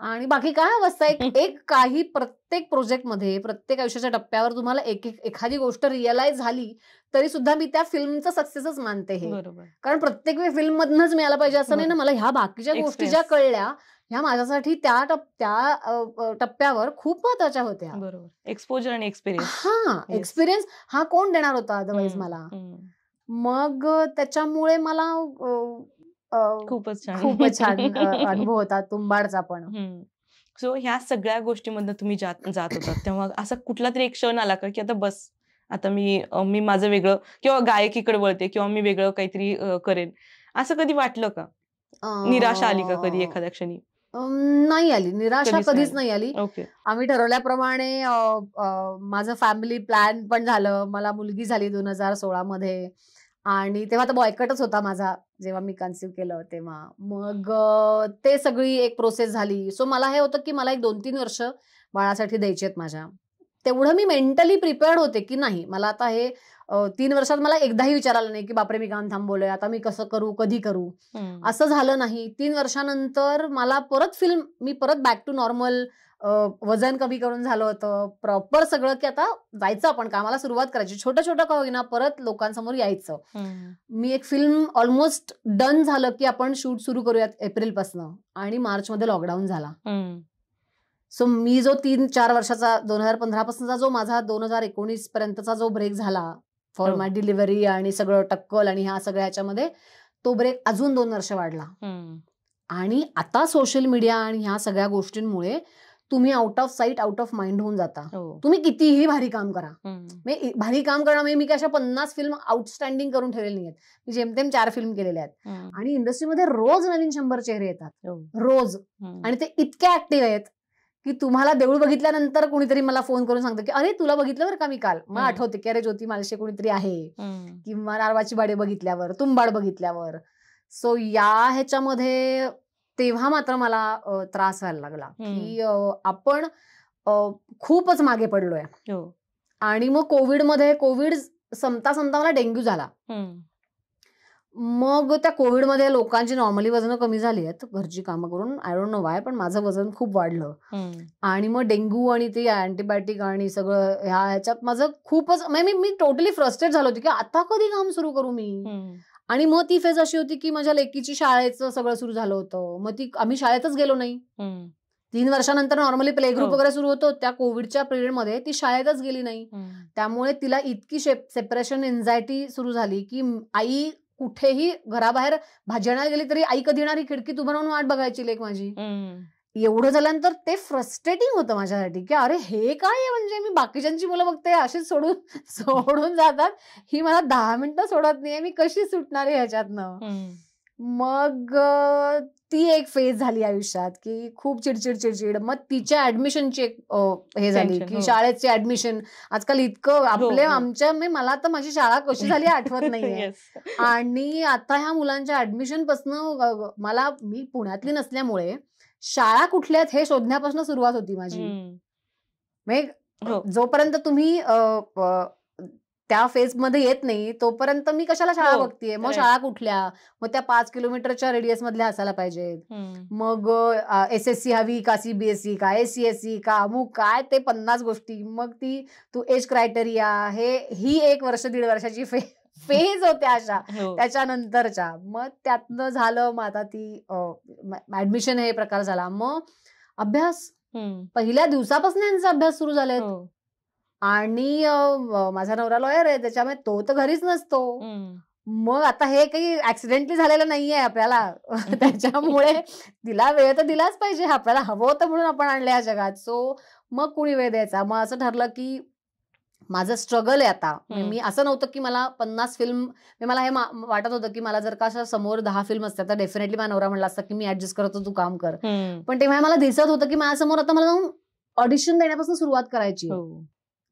आणि बाकी काय अवस्था एक काही प्रत्येक प्रोजेक्टमध्ये प्रत्येक आयुष्याच्या टप्प्यावर तुम्हाला एखादी गोष्ट रिअलाइज झाली तरी सुद्धा मी त्या फिल्मचं सक्सेसच मानते हे. कारण प्रत्येक वेळी फिल्म मधनच मिळालं पाहिजे असं नाही ना. मला ह्या बाकीच्या गोष्टी ज्या कळल्या ह्या माझ्यासाठी त्या टप्प्यावर खूप महत्वाच्या होत्या. एक्सपोजर आणि एक्सपिरियन्स. हा एक्सपिरियन्स हा कोण देणार होता अदरवाईज मला. मग त्याच्यामुळे मला खूपच छान अनुभव होता तुंबाडचा पण. सो ह्या सगळ्या गोष्टीमधनं तुम्ही जात होता तेव्हा असा कुठला तरी एक क्षण आला का की आता बस, आता मी माझं वेगळं किंवा गायकीकडे वळते किंवा मी वेगळं काहीतरी करेन, असं कधी वाटलं का? निराशा आली का कधी एखाद्या क्षणी? नाही आली निराशा, कधीच नाही आली. आम्ही ठरवल्याप्रमाणे माझं फॅमिली प्लॅन पण झालं. मला मुलगी झाली 2016 मध्ये आणि तेव्हा तर बॉयकटच होता माझा जेव्हा मी कन्सिव्ह केलं तेव्हा. मग ते सगळी एक प्रोसेस झाली. सो मला हे होतं की मला एक 2-3 वर्ष बाळासाठी द्यायची आहेत माझ्या. तेवढं मी मेंटली प्रिपेअर्ड होते की नाही मला आता हे 3 वर्षात मला एकदाही विचार आला नाही की बापरे मी काम थांबवलंय आता मी कसं करू कधी करू. असं झालं नाही. 3 वर्षानंतर मला मी परत बॅक टू नॉर्मल, वजन कमी करून झालं होतं प्रॉपर सगळं की आता जायचं आपण कामाला सुरुवात करायची, छोटं छोटं का होईना परत लोकांसमोर यायचं. मी एक फिल्म ऑलमोस्ट डन झालं की आपण शूट सुरू करूयात एप्रिलपासून आणि मार्चमध्ये लॉकडाऊन झाला. सो मी जो 3-4 वर्षाचा 2015 पासूनचा जो माझा 2019 पर्यंतचा जो ब्रेक झाला फॉर माय डिलिव्हरी आणि सगळं टक्कल आणि ह्या सगळ्या ह्याच्यामध्ये तो ब्रेक अजून 2 वर्ष वाढला. आणि आता सोशल मीडिया आणि ह्या सगळ्या गोष्टींमुळे तुम्ही out of site out of mind होऊन जाता. तुम्ही कितीही भारी काम करा. भारी काम करणं मी काय अशा 50 फिल्म आउटस्टँडिंग करून ठेवलेली नाहीत. मी जेमतेम 4 फिल्म केलेल्या आहेत. आणि इंडस्ट्रीमध्ये रोज नवीन 100 चेहरे येतात रोज. आणि ते इतके ऍक्टिव्ह आहेत की तुम्हाला देऊळ बघितल्यानंतर कोणीतरी मला फोन करून सांगतं की अरे तुला बघितलं बरं का मी काल. मला आठवते की अरे ज्योती मालशे कोणीतरी आहे, किंवा नारळाची बाडे बघितल्यावर, तुंबाड बघितल्यावर. सो या ह्याच्यामध्ये तेव्हा मात्र मला त्रास व्हायला लागला की आपण खूपच मागे पडलोय. आणि मग कोविड संपता मला डेंग्यू झाला. मग त्या कोविडमध्ये लोकांची नॉर्मली वजन कमी झाली आहेत घरची कामं करून, आय डोंट नो वाय, पण माझं वजन खूप वाढलं. आणि मग डेंग्यू आणि ते अँटीबायोटिक आणि सगळं ह्याच्यात माझं खूपच मी टोटली फ्रस्ट्रेट झालो होती की आता कधी काम सुरू करू मी. आणि मग ती फेज अशी होती की माझ्या लेकीची शाळेचं सगळं सुरू झालं होतं. मग आम्ही शाळेतच गेलो नाही. 3 वर्षानंतर नॉर्मली प्ले ग्रुप वगैरे सुरू होतो, त्या कोविडच्या पिरियडमध्ये ती शाळेतच गेली नाही. त्यामुळे तिला इतकी सेपरेशन एन्झायटी सुरू झाली की आई कुठेही घराबाहेर भाजी आणायला गेली तरी आई कधी येणार ही खिडकीत उभं राहून वाट बघायची लेक माझी. एवढं झाल्यानंतर ते फ्रस्ट्रेटिंग होतं माझ्यासाठी की अरे हे काय आहे, म्हणजे मी बाकीच्यांची मुलं बघते अशीच सोडून जातात, ही मला 10 मिनिटं सोडत नाहीये, मी कशी सुटणार आहे ह्याच्यातनं. मग ती एक फेज झाली आयुष्यात की खूप चिडचिड. मग तिच्या ऍडमिशनची एक हे झाली की शाळेची ऍडमिशन आजकाल इतकं मला तर माझी शाळा कशी झाली आठवत नाहीये. आणि आता ह्या मुलांच्या ऍडमिशन पासून मी पुण्यातली नसल्यामुळे शाळा कुठल्या आहेत हे शोधण्यापासून सुरुवात होती माझी. जोपर्यंत तुम्ही त्या फेज मध्ये येत नाही तोपर्यंत मी कशाला शाळा बघतीये. मग शाळा कुठल्या, मग त्या 5 किलोमीटरच्या रेडियस मधल्या असायला पाहिजेत. मग SSC हवी का, CBSE का, SCSE का, अमुक काय ते 50 गोष्टी. मग तू एज क्रायटेरिया ही 1 वर्ष 1.5 वर्षाची फेज होत्या अशा त्याच्यानंतरच्या. मग त्यातनं झालं मग आता ती ऍडमिशन हे प्रकार झाला. मग अभ्यास पहिल्या दिवसापासून यांचा अभ्यास सुरू झालाय. आणि माझा नवरा लॉयर आहे त्याच्यामुळे तो तर घरीच नसतो. मग आता हे काही ऍक्सिडेंटली झालेलं नाहीये आपल्याला त्याच्यामुळे तिला वेळ तर दिलाच पाहिजे, आपल्याला हवं होतं म्हणून आपण आणलं या जगात. सो मग कुणी वेळ द्यायचा. मग असं ठरलं की माझं स्ट्रगल आहे आता. मी असं नव्हतं की मला 50 फिल्म, मला हे वाटत होतं की मला जर का समोर 10 फिल्म असतात तर डेफिनेटली माझा नवरा म्हणला असता की मी ऍडजस्ट करतो तू काम कर. पण तेव्हा मला दिसत होतं की माझ्यासमोर आता मला जाऊन ऑडिशन देण्यापासून सुरुवात करायची.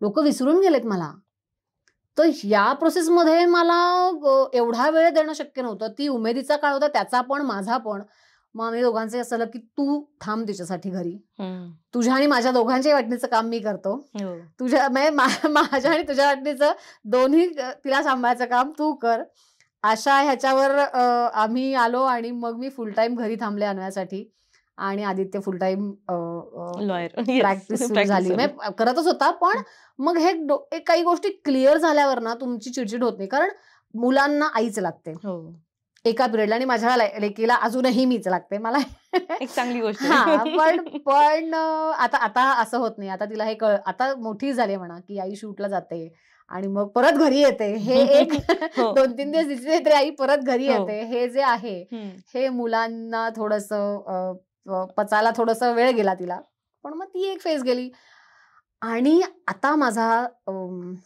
लोक विसरून गेलेत मला. तर या प्रोसेसमध्ये मला एवढा वेळ देणं शक्य नव्हतं. ती उमेदीचा काळ होता त्याचा पण माझा पण. मग आम्ही दोघांचे असं झालं की तू थांब तिच्यासाठी घरी, तुझ्या आणि माझ्या दोघांच्या वाटणीचं काम मी करतो, माझ्या आणि तुझ्या वाटणीचं दोन्ही तिला सांभाळायचं काम तू कर. अशा ह्याच्यावर आम्ही आलो आणि मग मी फुल टाइम घरी थांबले आणण्यासाठी. आणि आदित्य फुल टाइम लॉयर प्रॅक्टिस झाली, करतच होता. पण मग हे काही गोष्टी क्लिअर झाल्यावर ना तुमची चिडचिड होत नाही, कारण मुलांना आईच लागते एका पिरियडला, आणि माझ्या लेकीला अजूनही मीच लागते. मला एक चांगली गोष्ट. पण आता असं होत नाही. आता तिला हे आता मोठी झाली म्हणा, की आई शूटला जाते आणि मग परत घरी येते. हे एक 2-3 दिवस दिसले तरी आई परत घरी येते. हे जे आहे हे मुलांना थोडंसं पचायला थोडंसं वेळ गेला तिला, पण मग ती एक फेज गेली. आणि आता माझा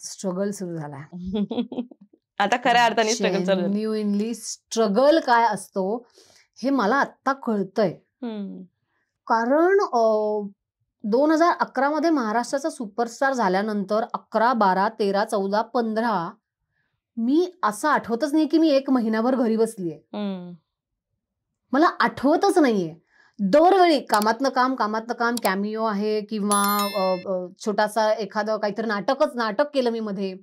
स्ट्रगल सुरू झाला. आता खऱ्या अर्थाने स्ट्रगल चालू आहे. जेन्युइनली स्ट्रगल काय असतो हे मला आता कळतंय. कारण 2011 मध्ये महाराष्ट्राचा सुपरस्टार झाल्यानंतर 11, 12, 13, 14, 15 मी असं आठवतच नाही की मी एक महिनाभर घरी बसलीये. मला आठवतच नाहीये. दरवेळी कामातनं काम, कॅमिओ आहे किंवा छोटासा एखादं काहीतरी नाटक केलं मी मध्ये.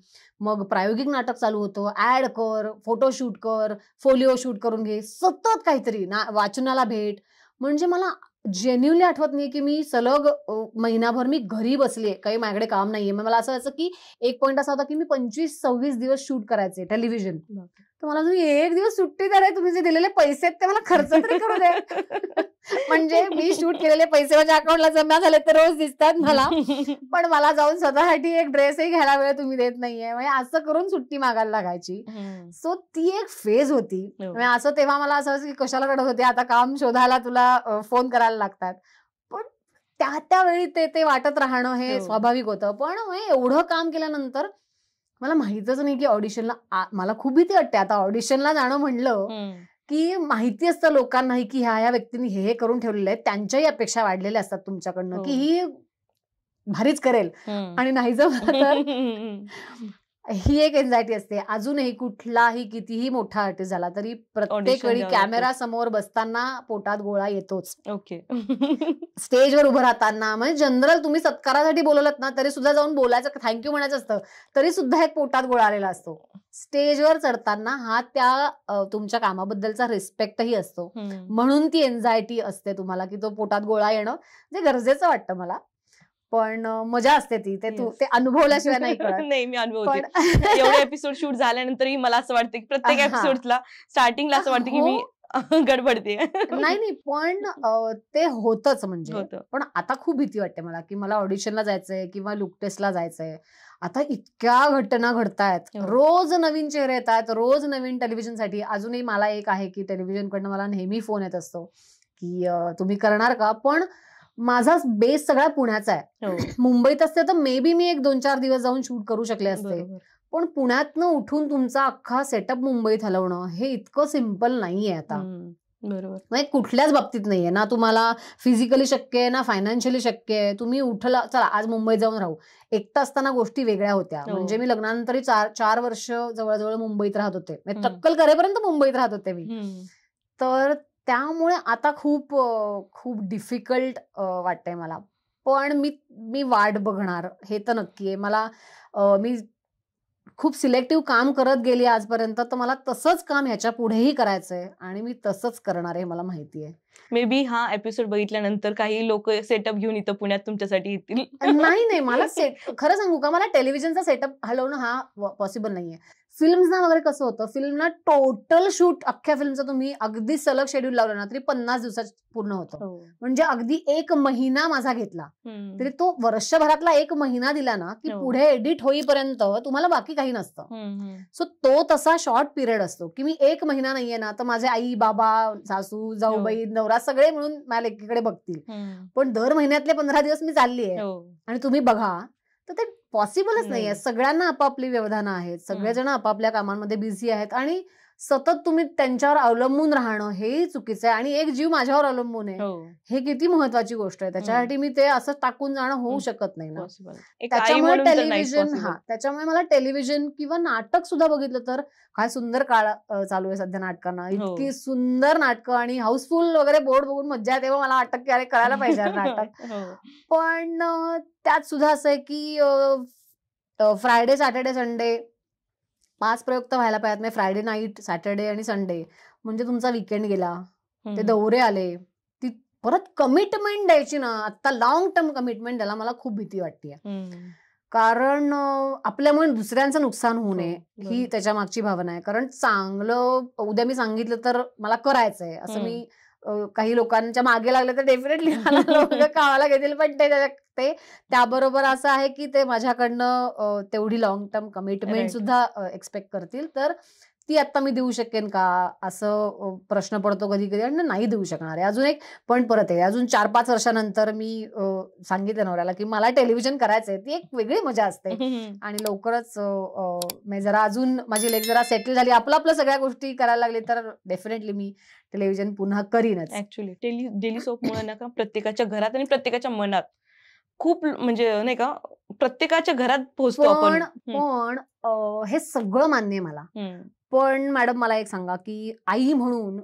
मग प्रायोगिक नाटक चालू होतं, ऍड कर, फोटोशूट कर, फोलिओ शूट करून घे, सतत काहीतरी वाचनाला भेट. म्हणजे मला जेन्युइनली आठवत नाही की मी सलग महिनाभर मी घरी बसलीये, काही माझ्याकडे काम नाहीये. मग मला असं व्हायचं की एक पॉइंट असा होता की मी 25-26 दिवस शूट करायचे टेलिव्हिजन. तर मला तुम्ही एक दिवस सुट्टी द्या रे, तुम्ही जे दिलेले पैसे आहेत ते मला खर्च तरी करू दे. म्हणजे मी शूट केलेले पैसे माझ्या अकाउंटला जमा झाले तर रोज दिसतात मला, पण मला जाऊन स्वतःसाठी एक ड्रेसही घ्यायला वेळ तुम्ही देत नाहीये. म्हणजे असं करून सुट्टी मागायला लागायची. सो ती एक फेज होती. म्हणजे असं तेव्हा मला असं की कशाला रडत होते, आता काम शोधायला तुला फोन करायला लागतात. पण त्यावेळी ते वाटत राहणं हे स्वाभाविक होतं. पण एवढं काम केल्यानंतर मला माहितच नाही की ऑडिशनला, मला खूप भीती वाटते आता ऑडिशनला जाणं म्हणलं की माहिती असतं लोकांनाही की ह्या व्यक्तींनी हे करून ठेवलेलं आहे, त्यांच्याही अपेक्षा वाढलेल्या असतात तुमच्याकडनं की ही भारीच करेल, आणि नाही जमलं तर ही एक एन्झायटी असते. अजूनही कुठलाही कितीही मोठा आर्टिस्ट झाला तरी प्रत्येक वेळी कॅमेरा समोर बसताना पोटात गोळा येतोच. स्टेजवर उभं राहताना, म्हणजे जनरल तुम्ही सत्कारासाठी बोलवलं ना तरी सुद्धा जाऊन बोलायचं, थँक्यू म्हणायचं असतं, तरी सुद्धा एक पोटात गोळा आलेला असतो. स्टेजवर चढताना हा त्या तुमच्या कामाबद्दलचा रिस्पेक्टही असतो, म्हणून ती एन्झायटी असते तुम्हाला की तो पोटात गोळा येणं जे गरजेचं वाटतं मला. पण मजा असते ती, ते अनुभवल्याशिवाय नाही कळत. नाही, मी अनुभवते. एवढे एपिसोड शूट झाल्यानंतरही मला असं वाटतं की प्रत्येक एपिसोडला स्टार्टिंगला असं वाटतं की मी गडबडते. नाही, पण ते होतच म्हणजे. पण आता खूप भीती वाटते मला की मला ऑडिशनला जायचंय किंवा लुक टेस्टला जायचंय. आता इतक्या घटना घडतायत, रोज नवीन चेहरे येतात, रोज नवीन टेलिव्हिजनसाठी. अजूनही मला एक आहे की टेलिव्हिजनकडनं मला नेहमी फोन येत असतो की तुम्ही करणार का. पण माझा बेस सगळा पुण्याचा आहे. मुंबईत असते तर मे बी मी एक 2-4 दिवस जाऊन शूट करू शकले असते. पण पुण्यातनं उठून तुमचा अख्खा सेटअप मुंबईत हलवणं हे इतकं सिम्पल नाहीये आता. म्हणजे कुठल्याच बाबतीत नाहीये ना, तुम्हाला फिजिकली शक्य आहे ना फायनान्शियली शक्य आहे. तुम्ही उठला, चला आज मुंबईत जाऊन राहू. एकटं असताना गोष्टी वेगळ्या होत्या. म्हणजे मी लग्नानंतरही 4 वर्ष जवळजवळ मुंबईत राहत होते. टक्कल करेपर्यंत मुंबईत राहत होते मी. तर त्यामुळे आता खूप डिफिकल्ट वाटतंय मला. पण मी वाट बघणार हे तर नक्की आहे. मला मी खूप सिलेक्टिव्ह काम करत गेली आजपर्यंत, तर मला तसंच काम ह्याच्या पुढेही करायचंय आणि मी तसंच करणार आहे, मला माहिती आहे. मे बी हा एपिसोड बघितल्यानंतर काही लोक सेटअप घेऊन इथं पुण्यात तुमच्यासाठी येतील. नाही, मला खरं सांगू का, मला टेलिव्हिजनचा सेटअप हलवणं हा पॉसिबल नाहीये. फिल्म्सना वगैरे कसं होतं, फिल्मना टोटल शूट अख्ख्या फिल्मचं तुम्ही अगदी सलग शेड्यूल लावलं ना तरी 50 दिवसात पूर्ण होतं. म्हणजे अगदी 1 महिना माझा घेतला तरी तो वर्षभरातला 1 महिना दिला ना की पुढे एडिट होईपर्यंत तुम्हाला बाकी काही नसतं. सो तो तसा शॉर्ट पिरियड असतो की मी 1 महिना नाहीये ना तर माझे आई बाबा सासू जाऊबाई नवरा सगळे मिळून माझ्या लेकीकडे बघतील. पण दर महिन्यातले 15 दिवस मी चाललीये आणि तुम्ही बघा, तर ते पॉसिबलच नाहीये. सगळ्यांना आपापली व्यवधानं आहेत, सगळेजण आपापल्या कामांमध्ये बिझी आहेत आणि सतत तुम्ही त्यांच्यावर अवलंबून राहणं हेही चुकीचं आहे. आणि एक जीव माझ्यावर अवलंबून आहे हे किती महत्वाची गोष्ट आहे. त्याच्यासाठी मी ते असं टाकून जाणं होऊ शकत नाही ना. त्याच्यामुळे त्याच्यामुळे मला टेलिव्हिजन किंवा नाटक सुद्धा बघितलं तर काय सुंदर काळ चालू आहे सध्या नाटकांना. इतकी सुंदर नाटकं आणि हाऊसफुल वगैरे बोर्ड बघून मज्जा येते. मला वाटतं की अरे करायला पाहिजे नाटक. पण त्यात सुद्धा असं आहे की फ्रायडे सॅटर्डे संडे 5 प्रयोग तर व्हायला पाहिजेत. म्हणजे फ्रायडे नाईट, सॅटर्डे आणि संडे म्हणजे तुमचा वीकेंड गेला, ते दौरे आले, ती परत कमिटमेंट द्यायची ना, आता लॉंग टर्म कमिटमेंट द्यायला मला खूप भीती वाटते. कारण आपल्यामुळे दुसऱ्यांचं नुकसान होऊ नये ही त्याच्या मागची भावना आहे. कारण चांगलं उद्या मी सांगितलं तर मला करायचंय असं मी काही लोकांच्या मागे लागले तर डेफिनेटली लोक कामाला घेतील, पण ते त्याबरोबर असं आहे की ते माझ्याकडनं तेवढी लॉंग टर्म कमिटमेंट सुद्धा एक्सपेक्ट करतील. तर ती आता मी देऊ शकेन का असं प्रश्न पडतो कधी कधी, आणि नाही देऊ शकणार आहे. अजून एक पण परत आहे, अजून 4-5 वर्षानंतर मी सांगितलं नवऱ्याला की मला टेलिव्हिजन करायचंय, ती एक वेगळी मजा असते. आणि लवकरच जरा अजून माझी लेक जरा सेटल झाली, आपलं सगळ्या गोष्टी करायला लागली, तर डेफिनेटली मी टेलिव्हिजन पुन्हा करीनच. ऍक्च्युली डेली सोपमुळे ना का प्रत्येकाच्या घरात आणि प्रत्येकाच्या मनात खूप म्हणजे नाही का प्रत्येकाच्या घरात पोहोचतो आपण. पण हे सगळं मान्य आहे मला. पण मॅडम मला एक सांगा की आई म्हणून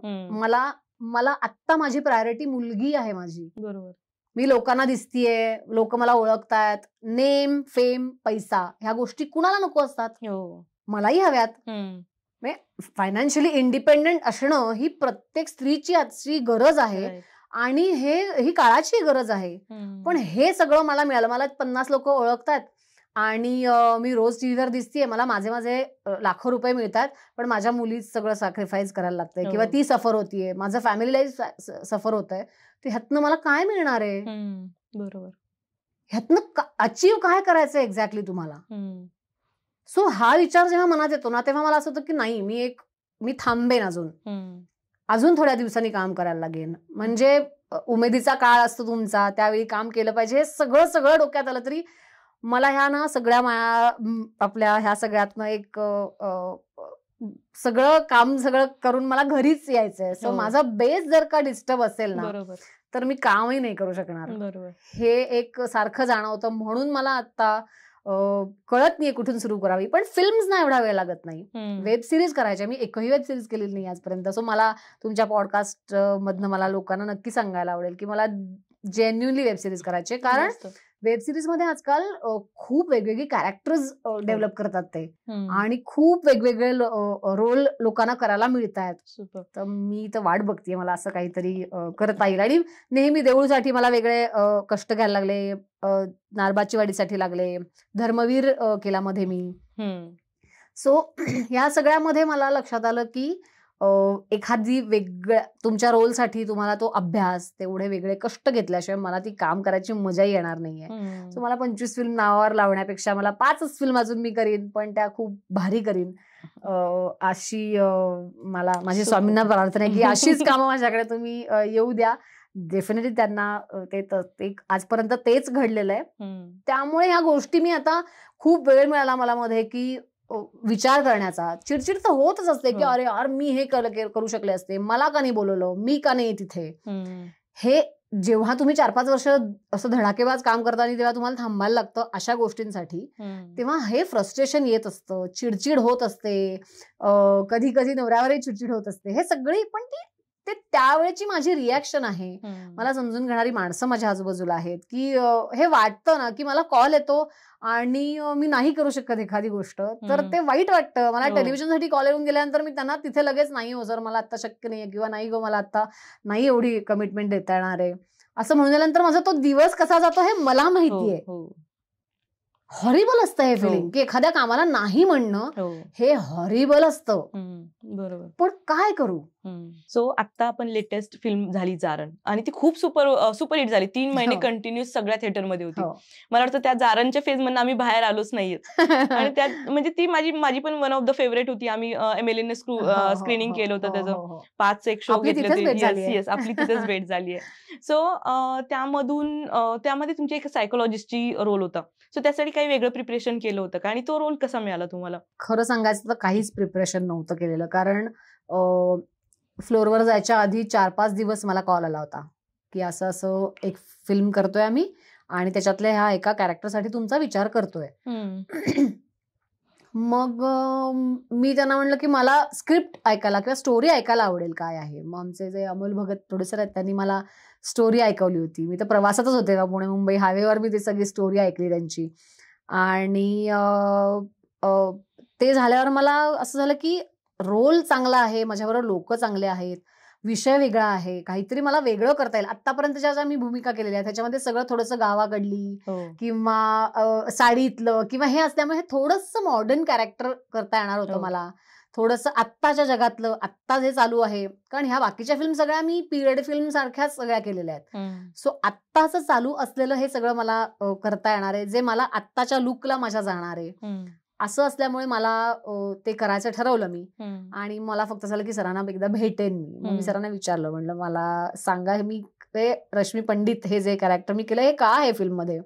मला आत्ता माझी प्रायोरिटी मुलगी आहे माझी. बरोबर. मी लोकांना दिसतीये, लोक मला ओळखतायत, नेम, फेम, पैसा ह्या गोष्टी कुणाला नको असतात, मलाही हव्यात. फायनान्शियली इंडिपेंडेंट असणं ही प्रत्येक स्त्रीची आजची गरज आहे आणि ही काळाची गरज आहे. पण हे सगळं मला मिळालं. मला 50 लोक ओळखतात आणि मी रोज टीव्हीवर दिसतीये, मला माझे लाखो रुपये मिळतात, पण माझ्या मुलीच सगळं सॅक्रिफाईस करायला लागतंय किंवा ती सफर होतीये, माझं फॅमिली लाईफ सफर होत आहे. तर ह्यातनं मला काय मिळणार आहे? बरोबर. ह्यातनं अचीव काय करायचं एक्झॅक्टली तुम्हाला? सो हा विचार जेव्हा मनात येतो ना, तेव्हा मला असं होतं की नाही, मी थांबेन, अजून थोड्या दिवसांनी काम करायला लागेन. म्हणजे उमेदीचा काळ असतो तुमचा, त्यावेळी काम केलं पाहिजे. हे सगळं डोक्यात आलं तरी मला ह्या ना सगळ्या आपल्या ह्या सगळ्यातनं एक सगळं करून मला घरीच यायचंय. सो माझा बेस जर का डिस्टर्ब असेल ना, तर मी कामही नाही करू शकणार. हे एक सारखं जाणवतं. म्हणून मला आता कळत नाहीये कुठून सुरू करावी. पण फिल्म्स ना एवढा वेळ लागत नाही. वेब सिरीज करायच्या, मी एकही वेब सिरीज केलेली नाही आजपर्यंत. सो मला तुमच्या पॉडकास्ट मधनं मला लोकांना नक्की सांगायला आवडेल की मला जेन्युइनली वेब सिरीज करायची, कारण वेब सिरीज मध्ये आजकाल खूप वेगवेगळी कॅरेक्टर्स डेव्हलप करतात ते, आणि खूप वेगवेगळे रोल लोकांना करायला मिळत आहेत. तर मी तर वाट बघतीये मला असं काहीतरी करता येईल. आणि नेहमी देऊळसाठी मला वेगळे कष्ट घ्यायला लागले, नारबाची वाडीसाठी लागले, धर्मवीर केला मध्ये मी. सो या सगळ्यामध्ये मला लक्षात आलं की एखादी वेगळ्या तुमच्या रोलसाठी तुम्हाला तो अभ्यास, तेवढे वेगळे कष्ट घेतल्याशिवाय मला ती काम करायची मजाही येणार नाहीये. सो मला 25 फिल्म नावावर लावण्यापेक्षा मला 5च फिल्म अजून मी करीन, पण त्या खूप भारी करीन, अशी मला माझी स्वामींना प्रार्थना आहे की अशीच कामं माझ्याकडे तुम्ही येऊ द्या. डेफिनेटली त्यांना ते आजपर्यंत तेच घडलेलं आहे. त्यामुळे ह्या गोष्टी मी आता खूप वेळ मिळाला मला मध्ये की विचार करण्याचा. चिडचिड तर होतच असते की अरे यार, मी हे करू शकले असते, मला का नाही बोलवलं, मी का नाही तिथे. हे जेव्हा तुम्ही 4-5 वर्ष असं धडाकेबाज काम करता आणि तेव्हा तुम्हाला थांबायला लागतं अशा गोष्टींसाठी, तेव्हा हे फ्रस्ट्रेशन येत असतं, चिडचिड होत असते, कधी कधी नवऱ्यावरही चिडचिड होत असते. हे सगळी पण ते त्यावेळेची माझी रिॲक्शन आहे. मला समजून घेणारी माणसं माझ्या आजूबाजूला आहेत की हे वाटतं ना की मला कॉल येतो आणि मी नाही करू शकत एखादी गोष्ट, तर ते वाईट वाटतं. मला टेलिव्हिजनसाठी कॉल येऊन गेल्यानंतर मी त्यांना तिथे लगेच नाही, हो सर मला आता शक्य नाहीये, किंवा नाही गो मला आता नाही एवढी कमिटमेंट देता येणार आहे असं म्हणल्यानंतर माझा तो दिवस कसा जातो हे मला माहितीये. हॉरिबल असतं हे फिलिंग की एखाद्या कामाला नाही म्हणणं हे हॉरिबल असतं. बरोबर. पण काय करू. सो आता आपण लेटेस्ट फिल्म झाली जारण, आणि ती खूप सुपरहिट झाली. 3 महिने कंटिन्युअस सगळ्या थिएटरमध्ये होती. मला वाटतं त्या जारणच्या फेज मधून आम्ही बाहेर आलोच नाहीयेत. आणि त्यात म्हणजे ती माझी पण वन ऑफ द फेवरेट होती. आम्ही MLN स्क्रीनिंग केलं होतं त्याचं. 5 एक शो घेतले होते. येस, आपली तिथेच भेट झाली आहे. सो त्यामध्ये तुमची एक सायकोलॉजिस्टची रोल होता. सो त्यासाठी काही वेगळं प्रिपरेशन केलं होतं का, आणि तो रोल कसा मिळाला तुम्हाला? खरं सांगायचं तर काहीच प्रिपरेशन नव्हतं केलेलं, कारण फ्लोअरवर जायच्या आधी 4-5 दिवस मला कॉल आला होता की असं एक फिल्म करतोय आम्ही आणि त्याच्यातल्या ह्या एका कॅरेक्टरसाठी तुमचा विचार करतोय. मग मी त्यांना म्हणलं की मला स्क्रिप्ट ऐकायला किंवा स्टोरी ऐकायला आवडेल काय आहे. मग आमचे जे अमोल भगत प्रोड्युसर आहेत त्यांनी मला स्टोरी ऐकवली होती. मी तर प्रवासातच होते का, पुणे मुंबई हायवेवर मी ती सगळी स्टोरी ऐकली त्यांची. आणि ते झाल्यावर मला असं झालं की रोल चांगला आहे, माझ्याबरोबर लोक चांगले आहेत, विषय वेगळा आहे, काहीतरी मला वेगळं करता येईल. आतापर्यंतच्या ज्या मी भूमिका केलेल्या आहेत त्याच्यामध्ये सगळं थोडंसं गावाकडली किंवा साडीतलं किंवा हे असल्यामुळे हे थोडंसं मॉडर्न कॅरेक्टर करता येणार होतं मला. थोडंसं आत्ताच्या जगातलं, आत्ता जे चालू आहे, कारण ह्या बाकीच्या फिल्म सगळ्या मी पिरियड फिल्म सारख्याच सगळ्या केलेल्या आहेत. सो आत्ताचं चालू असलेलं हे सगळं मला करता येणार आहे, जे मला आत्ताच्या लुकला माझ्या जाणार आहे. असं असल्यामुळे मला ते करायचं ठरवलं मी. आणि मला फक्त झालं की सरांना एकदा भेटेन मी. मग मी सरांना विचारलं, म्हणलं मला सांगा मी ते रश्मी पंडित हे जे कॅरेक्टर मी केलं हे का आहे फिल्म मध्ये.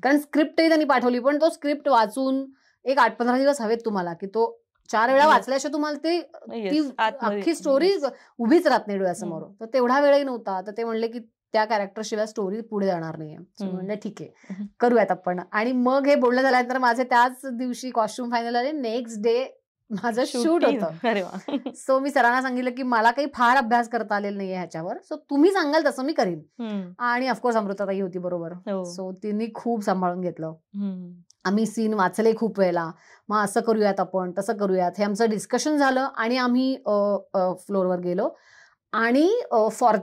कारण स्क्रिप्टही त्यांनी पाठवली, पण तो स्क्रिप्ट वाचून एक 8-15 दिवस हवेत तुम्हाला, की तो 4 वेळा वाचल्याशिवाय तुम्हाला ती अख्खी स्टोरी उभीच राहत नाही डोळ्यासमोर. तर तेवढा वेळही नव्हता. तर ते म्हणले की त्या कॅरेक्टर शिवाय स्टोरी पुढे जाणार नाहीये. म्हणलं ठीक आहे, करूयात आपण. आणि मग हे बोलणं झाल्यानंतर माझे त्याच दिवशी कॉस्ट्युम फायनल आले. नेक्स्ट डे माझं शूट होतं. सो मी सरांना सांगितलं की मला काही फार अभ्यास करता आलेला नाहीये ह्याच्यावर, सो तुम्ही सांगाल तसं मी करीन. आणि ऑफकोर्स अमृताताई होती बरोबर. सो तिने खूप सांभाळून घेतलं. आम्ही सीन वाचले खूप वेळेला, मग असं करूयात आपण, तसं करूयात, हे आमचं डिस्कशन झालं. आणि आम्ही फ्लोअरवर गेलो. आणि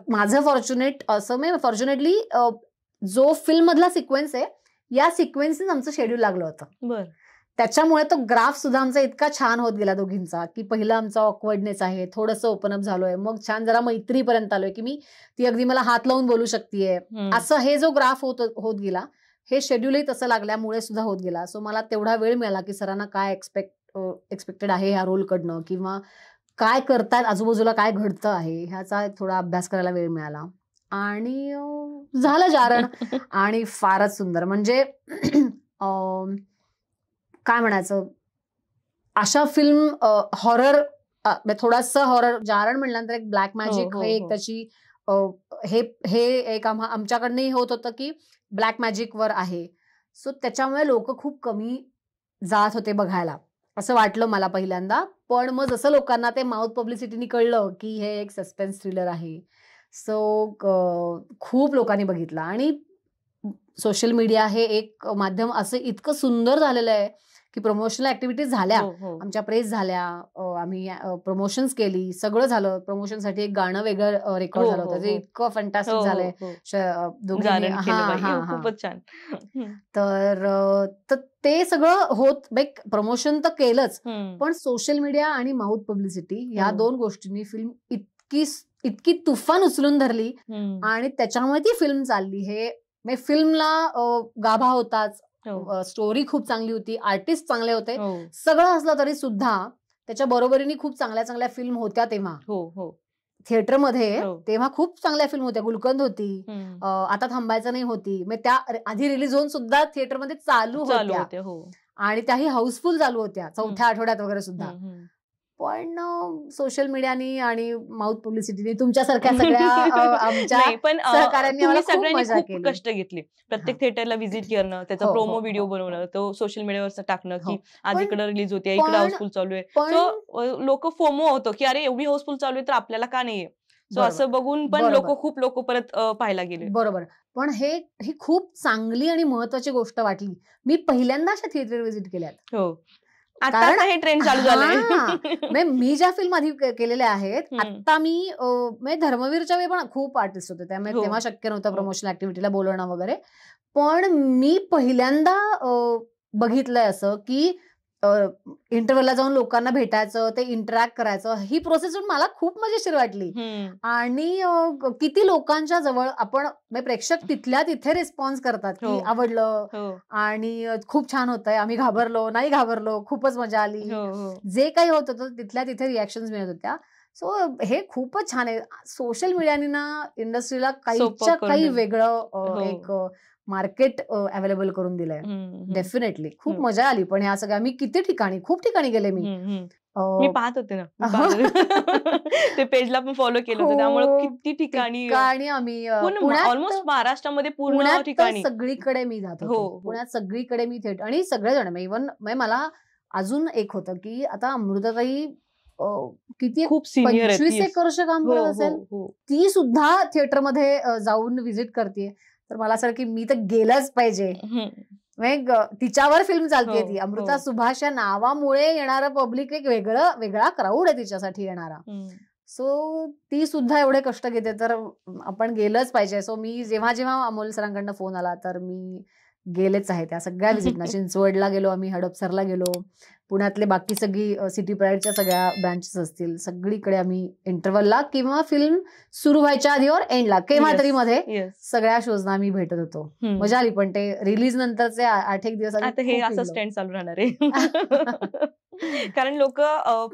माझं फॉर्च्युनेटली जो फिल्म मधला सिक्वेन्स आहे या सिक्वेन्सने आमचं शेड्यूल लागलं होतं. त्याच्यामुळे तो ग्राफ सुद्धा आमचा इतका छान होत गेला दोघींचा, की पहिला आमचा ऑकवर्डनेस आहे, थोडंसं ओपन अप झालोय, मग छान जरा मैत्रीपर्यंत आलोय, की मी ती अगदी मला हात लावून बोलू शकतेय. असं हे जो ग्राफ होत गेला, हे शेड्यूलही तसं लागल्यामुळे सुद्धा होत गेला. सो मला तेवढा वेळ मिळाला की सरांना काय एक्सपेक्टेड आहे ह्या रोलकडनं, किंवा काय करतायत आजूबाजूला, काय घडतं आहे ह्याचा थोडा अभ्यास करायला वेळ मिळाला. आणि झालं जारण. आणि फारच सुंदर. म्हणजे काय म्हणायचं, अशा फिल्म हॉरर, थोडासा हॉरर, जारण म्हणल्यानंतर एक ब्लॅक मॅजिक हे एक त्याची हे एक आमच्याकडनंही होत होतं की ब्लॅक मॅजिक वर आहे. सो त्याच्यामुळे लोक खूप कमी जात होते बघायला, असं वाटलं मला पहिल्यांदा. पण मग जसं लोकांना ते माउथ पब्लिसिटीनी कळलं की हे एक सस्पेन्स थ्रिलर आहे, सो खूप लोकांनी बघितलं. आणि सोशल मीडिया हे एक माध्यम असं इतकं सुंदर झालेलं आहे की प्रमोशनल ऍक्टिव्हिटीज झाल्या, आमच्या प्रेस झाल्या, आम्ही प्रमोशन्स केली, सगळं झालं. प्रमोशनसाठी एक गाणं वेगळं रेकॉर्ड झालं होतं, जे इतकं फंटास्टिक झालंय दोघींनी. खूपच छान. तर ते सगळं होत, प्रमोशन तर केलंच, पण सोशल मीडिया आणि माउथ पब्लिसिटी या दोन गोष्टींनी फिल्म इतकी तुफान उचलून धरली. आणि त्याच्यामुळे ती फिल्म चालली. हे फिल्मला गाभा होताच, स्टोरी खूप चांगली होती, आर्टिस्ट चांगले होते, सगळं असलं तरी सुद्धा त्याच्या बरोबरीने खूप चांगल्या चांगल्या फिल्म होत्या तेव्हा थिएटरमध्ये. तेव्हा खूप चांगल्या फिल्म होत्या. गुलकंद होती, आता थांबायचं नाही होती, मग त्या आधी रिलीज होऊन सुद्धा थिएटरमध्ये चालू होत्या. आणि त्याही हाऊसफुल चालू होत्या 4थ्या आठवड्यात वगैरे सुद्धा. पण सोशल मीडियानी आणि माउथ पब्लिसिटीने तुमच्यासारख्या सगळ्या आमच्या सहकाऱ्यांनी खूप कष्ट घेतले. प्रत्येक थिएटरला व्हिजिट करणं, त्याचा प्रोमो व्हिडिओ बनवणं, तो सोशल मीडियावर टाकणं की आज इकडे रिलीज होते, इकडे हाऊसफुल चालू आहे. सो लोक फोमो होतो की अरे एवढी हाऊसफुल चालू आहे तर आपल्याला का नाहीये. सो असं बघून पण खूप लोक परत पाहायला गेले. बरोबर. पण ही खूप चांगली आणि महत्वाची गोष्ट वाटली. मी पहिल्यांदा अशा थिएटर व्हिजिट केल्यात. कारण हे ट्रेंड चालू झालंय. मी ज्या फिल्म आधी केलेल्या आहेत, आता मी धर्मवीरच्या वेळी पण खूप आर्टिस्ट होते, त्यामुळे तेव्हा शक्य नव्हतं प्रमोशनल ऍक्टिव्हिटीला बोलवणं वगैरे. पण मी पहिल्यांदा बघितलंय असं की इंटरव्ह्यूला जाऊन लोकांना भेटायचं, ते इंटरॅक्ट करायचं, ही प्रोसेस मला खूप मजेशीर वाटली. आणि किती लोकांच्या जवळ आपण प्रेक्षक तिथल्या तिथे रिस्पॉन्स करतात की आवडलं आणि खूप छान होतंय, आम्ही घाबरलो नाही घाबरलो, खूपच मजा आली, जे काही होत होतं तिथल्या तिथे रिॲक्शन मिळत होत्या. सो हे खूपच छान आहे. सोशल मीडियाने ना इंडस्ट्रीला काही वेगळं एक मार्केट अवेलेबल करून दिलंय. डेफिनेटली खूप मजा आली. पण ह्या सगळ्या मी खूप ठिकाणी गेले. मी पाहत होते ना ते पेजला पण फॉलो केलं होतं, त्यामुळे किती ठिकाणी आम्ही ऑलमोस्ट महाराष्ट्रामध्ये पूर्ण ठिकाणी सगळीकडे मी जात होते. पुण्यात सगळीकडे मी थिएटर, आणि सगळेजण इव्हन मला अजून एक होतं की आता अमृताताई किती खूप सिनियर 25 वर्ष काम करत असेल, ती सुद्धा थिएटरमध्ये जाऊन व्हिजिट करते. तर मला असं की मी तर गेलंच पाहिजे. तिच्यावर फिल्म चालते ती अमृता सुभाष या नावामुळे येणारं पब्लिक एक वेगळा क्राऊड आहे तिच्यासाठी येणारा. सो ती सुद्धा एवढे कष्ट घेते, तर आपण गेलंच पाहिजे. सो मी जेव्हा जेव्हा अमोल सरांकडनं फोन आला तर मी गेलेच आहे त्या सगळ्या व्हिजिटना. चिंचवडला गेलो आम्ही, हडपसरला गेलो, पुण्यातले बाकी सगळी सिटी प्राईडच्या सगळ्या ब्रांचेस असतील, सगळीकडे आम्ही इंटरव्हलला किंवा फिल्म सुरू व्हायच्या आधी और एंडला केव्हा तरी मध्ये सगळ्या शोजना आम्ही भेटत होतो. मजा आली. पण ते रिलीज नंतरचे 8-1 दिवस आता हे असं स्टँड चालू राहणार आहे. कारण लोक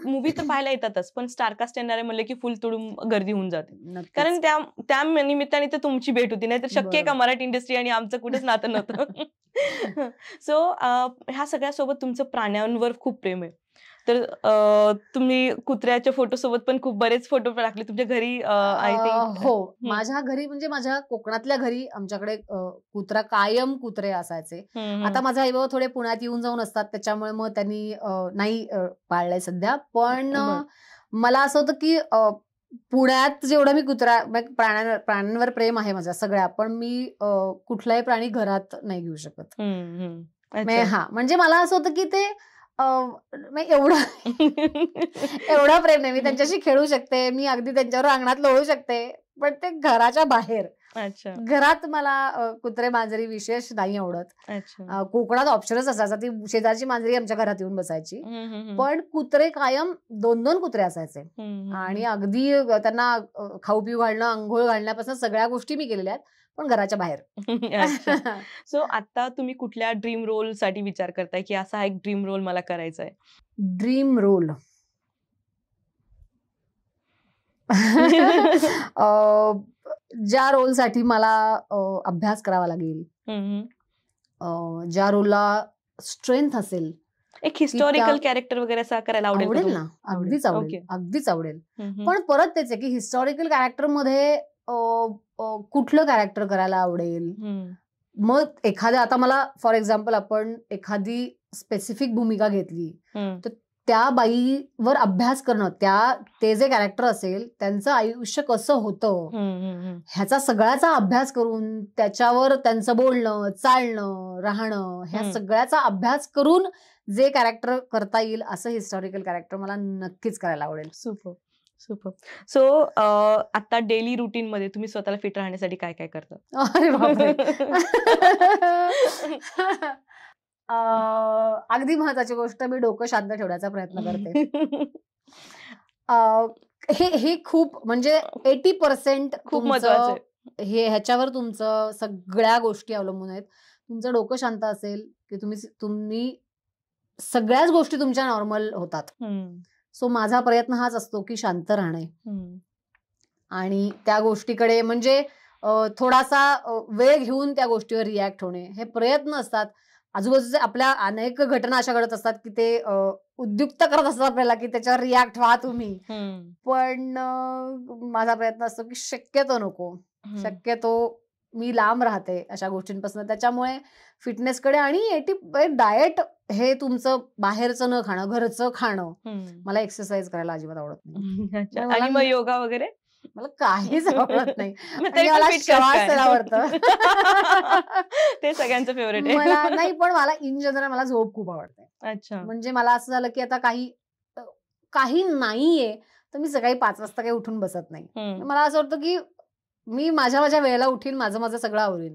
मूवी तर पाहायला येतातच, पण स्टारकास्ट येणारे म्हणले की फुल तुडून गर्दी होऊन जाते. कारण त्या निमित्ताने तर तुमची भेट होती, नाही तर शक्य आहे का मराठी इंडस्ट्री आणि आमचं कुठेच नातं नव्हतं. सो ह्या सगळ्यासोबत तुमचं प्राण्यांवर खूप प्रेम आहे. तर तुम्ही कुत्र्याच्या फोटो सोबत पण खूप बरेच फोटो टाकले तुमच्या घरी. आय थिंक हो, माझ्या घरी म्हणजे माझ्या कोकणातल्या घरी आमच्याकडे कायम कुत्रे असायचे. आता माझे आई बाबा थोडे पुण्यात येऊन जाऊन असतात, त्याच्यामुळे मग त्यांनी नाही पाळलंय सध्या. पण मला असं होतं की पुण्यात जेवढं मी प्राण्यांवर प्रेम आहे माझ्या सगळ्या, पण मी कुठलाही प्राणी घरात नाही घेऊ शकत. हा, म्हणजे मला असं होतं की ते एवढं प्रेम नाही. मी त्यांच्याशी खेळू शकते, मी अगदी त्यांच्यावर अंगणात लोळू शकते, पण ते घराच्या बाहेर. घरात मला कुत्रे मांजरी विशेष नाही आवडत. कोकणात ऑप्शनच असायचा, ती शेजारची मांजरी आमच्या घरात येऊन बसायची, पण कुत्रे कायम 2-2 कुत्रे असायचे. आणि अगदी त्यांना खाऊ पिऊ घालणं, आंघोळ घालण्यापासून सगळ्या गोष्टी मी केलेल्या आहेत, पण घराच्या बाहेर. सो आता तुम्ही कुठल्या ड्रीम रोल साठी विचार करताय की असा एक ड्रीम रोल मला करायचा आहे? ड्रीम रोल ज्या रोलसाठी मला अभ्यास करावा लागेल, ज्या रोलला स्ट्रेंथ असेल, एक हिस्टॉरिकल कॅरेक्टर वगैरे असं करायला आवडेल ना. अगदीच आवडेल, अगदीच आवडेल. पण परत तेच आहे की हिस्टॉरिकल कॅरेक्टर मध्ये कुठलं कॅरेक्टर करायला आवडेल. मग एखाद्या, आता मला फॉर एक्झाम्पल आपण एखादी स्पेसिफिक भूमिका घेतली तर त्या बाईवर अभ्यास करणं, ते जे कॅरेक्टर असेल त्यांचं आयुष्य कसं होतं ह्याचा सगळ्याचा अभ्यास करून, त्याच्यावर त्यांचं बोलणं, चालणं, राहणं, ह्या सगळ्याचा अभ्यास करून जे कॅरेक्टर करता येईल असं हिस्टॉरिकल कॅरेक्टर मला नक्कीच करायला आवडेल. Super super. सो आता डेली रुटीन मध्ये तुम्ही स्वतःला फिट राहण्यासाठी काय काय करता? अरे बापरे. अगदी महत्वाची गोष्ट, मी डोकं शांत ठेवण्याचा प्रयत्न करते. हे खूप म्हणजे 80% खूप महत्वाचं हे ह्याच्यावर तुमचं सगळ्या गोष्टी अवलंबून आहेत. तुमचं डोकं शांत असेल की तुम्ही सगळ्याच गोष्टी तुमच्या नॉर्मल होतात. सो माझा प्रयत्न हाच असतो की शांत राहणे आणि त्या गोष्टीकडे म्हणजे थोडासा वेळ घेऊन त्या गोष्टीवर रिॲक्ट होणे, हे प्रयत्न असतात. आजूबाजूचे आपल्या अनेक घटना अशा घडत असतात की ते उद्युक्त करत असतात आपल्याला की त्याच्यावर रिॲक्ट व्हा तुम्ही. पण माझा प्रयत्न असतो की शक्यतो नको, शक्यतो मी लांब राहते अशा गोष्टींपासून. त्याच्यामुळे फिटनेसकडे आणि डाएट हे तुमचं बाहेरचं न खाणं, घरचं खाणं. मला एक्सरसाइज करायला अजिबात आवडत नाही. आणि मग योगा वगैरे मला काहीच आवडत नाही. मला श्वास आवडतं, ते सगळ्यांचं फेवरेट आहे. मला नाही, पण मला इन जनरल मला झोप खूप आवडते. अच्छा. म्हणजे मला असं झालं की आता काही नाहीये तर मी सकाळी 5 वाजता काही उठून बसत नाही. मला असं वाटतं की मी माझ्या वेळेला उठीन, माझं सगळं आवरीन.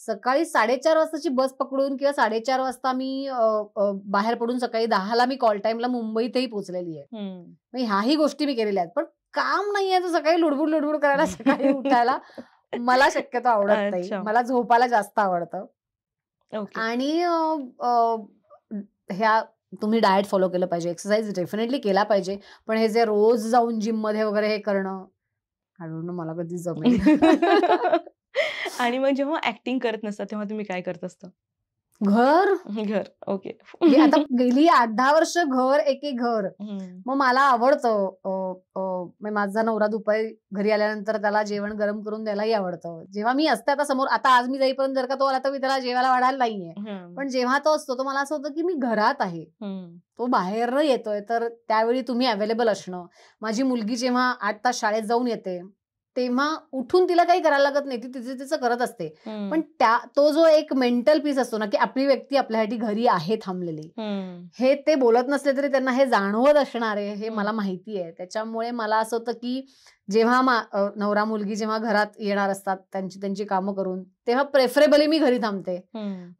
सकाळी 4:30 वाजताची बस पकडून किंवा 4:30 वाजता मी बाहेर पडून सकाळी 10ला मी कॉल टाइमला मुंबईतही पोहोचलेली आहे. ह्याही गोष्टी मी केलेल्या आहेत. पण काम नाहीये तर सकाळी लुडबुड करायला, सकाळी उठायला मला शक्यतो आवडत नाही. मला झोपायला जास्त आवडतं. आणि ह्या तुम्ही डाएट फॉलो केलं पाहिजे, एक्सरसाइज डेफिनेटली केला पाहिजे, पण हे जे रोज जाऊन जिम मध्ये वगैरे हे करणं, आय डोंट नो मला कधी जमेल. आणि मग जेव्हा ऍक्टिंग करत नसता तेव्हा तुम्ही काय करत असता? घर. ओके. आता गेली 8-10 वर्ष घर, एके घर. मग मला आवडतं, माझा नवरा दुपारी घरी आल्यानंतर त्याला जेवण गरम करून द्यायलाही आवडतं. जेव्हा मी असते आता समोर, आता आज मी जाईपर्यंत जर का तो आला तर मी त्याला जेवायला वाढायला नाहीये, पण जेव्हा तो असतो तर मला असं होतं की मी घरात आहे, तो बाहेर येतोय, तर त्यावेळी तुम्ही अवेलेबल असणं. माझी मुलगी जेव्हा 8 तास शाळेत जाऊन येते तेव्हा उठून तिला काही करायला लागत नाही, ती तिचं तिचं करत असते. पण तो जो एक मेंटल पीस असतो ना, की आपली व्यक्ती आपल्यासाठी घरी आहे थांबलेली, हे ते बोलत नसले तरी त्यांना हे जाणवत असणार आहे, हे मला माहिती आहे. त्याच्यामुळे मला असं होतं की जेव्हा नवरा मुलगी जेव्हा घरात येणार असतात त्यांची कामं करून, तेव्हा प्रेफरेबली मी घरी थांबते.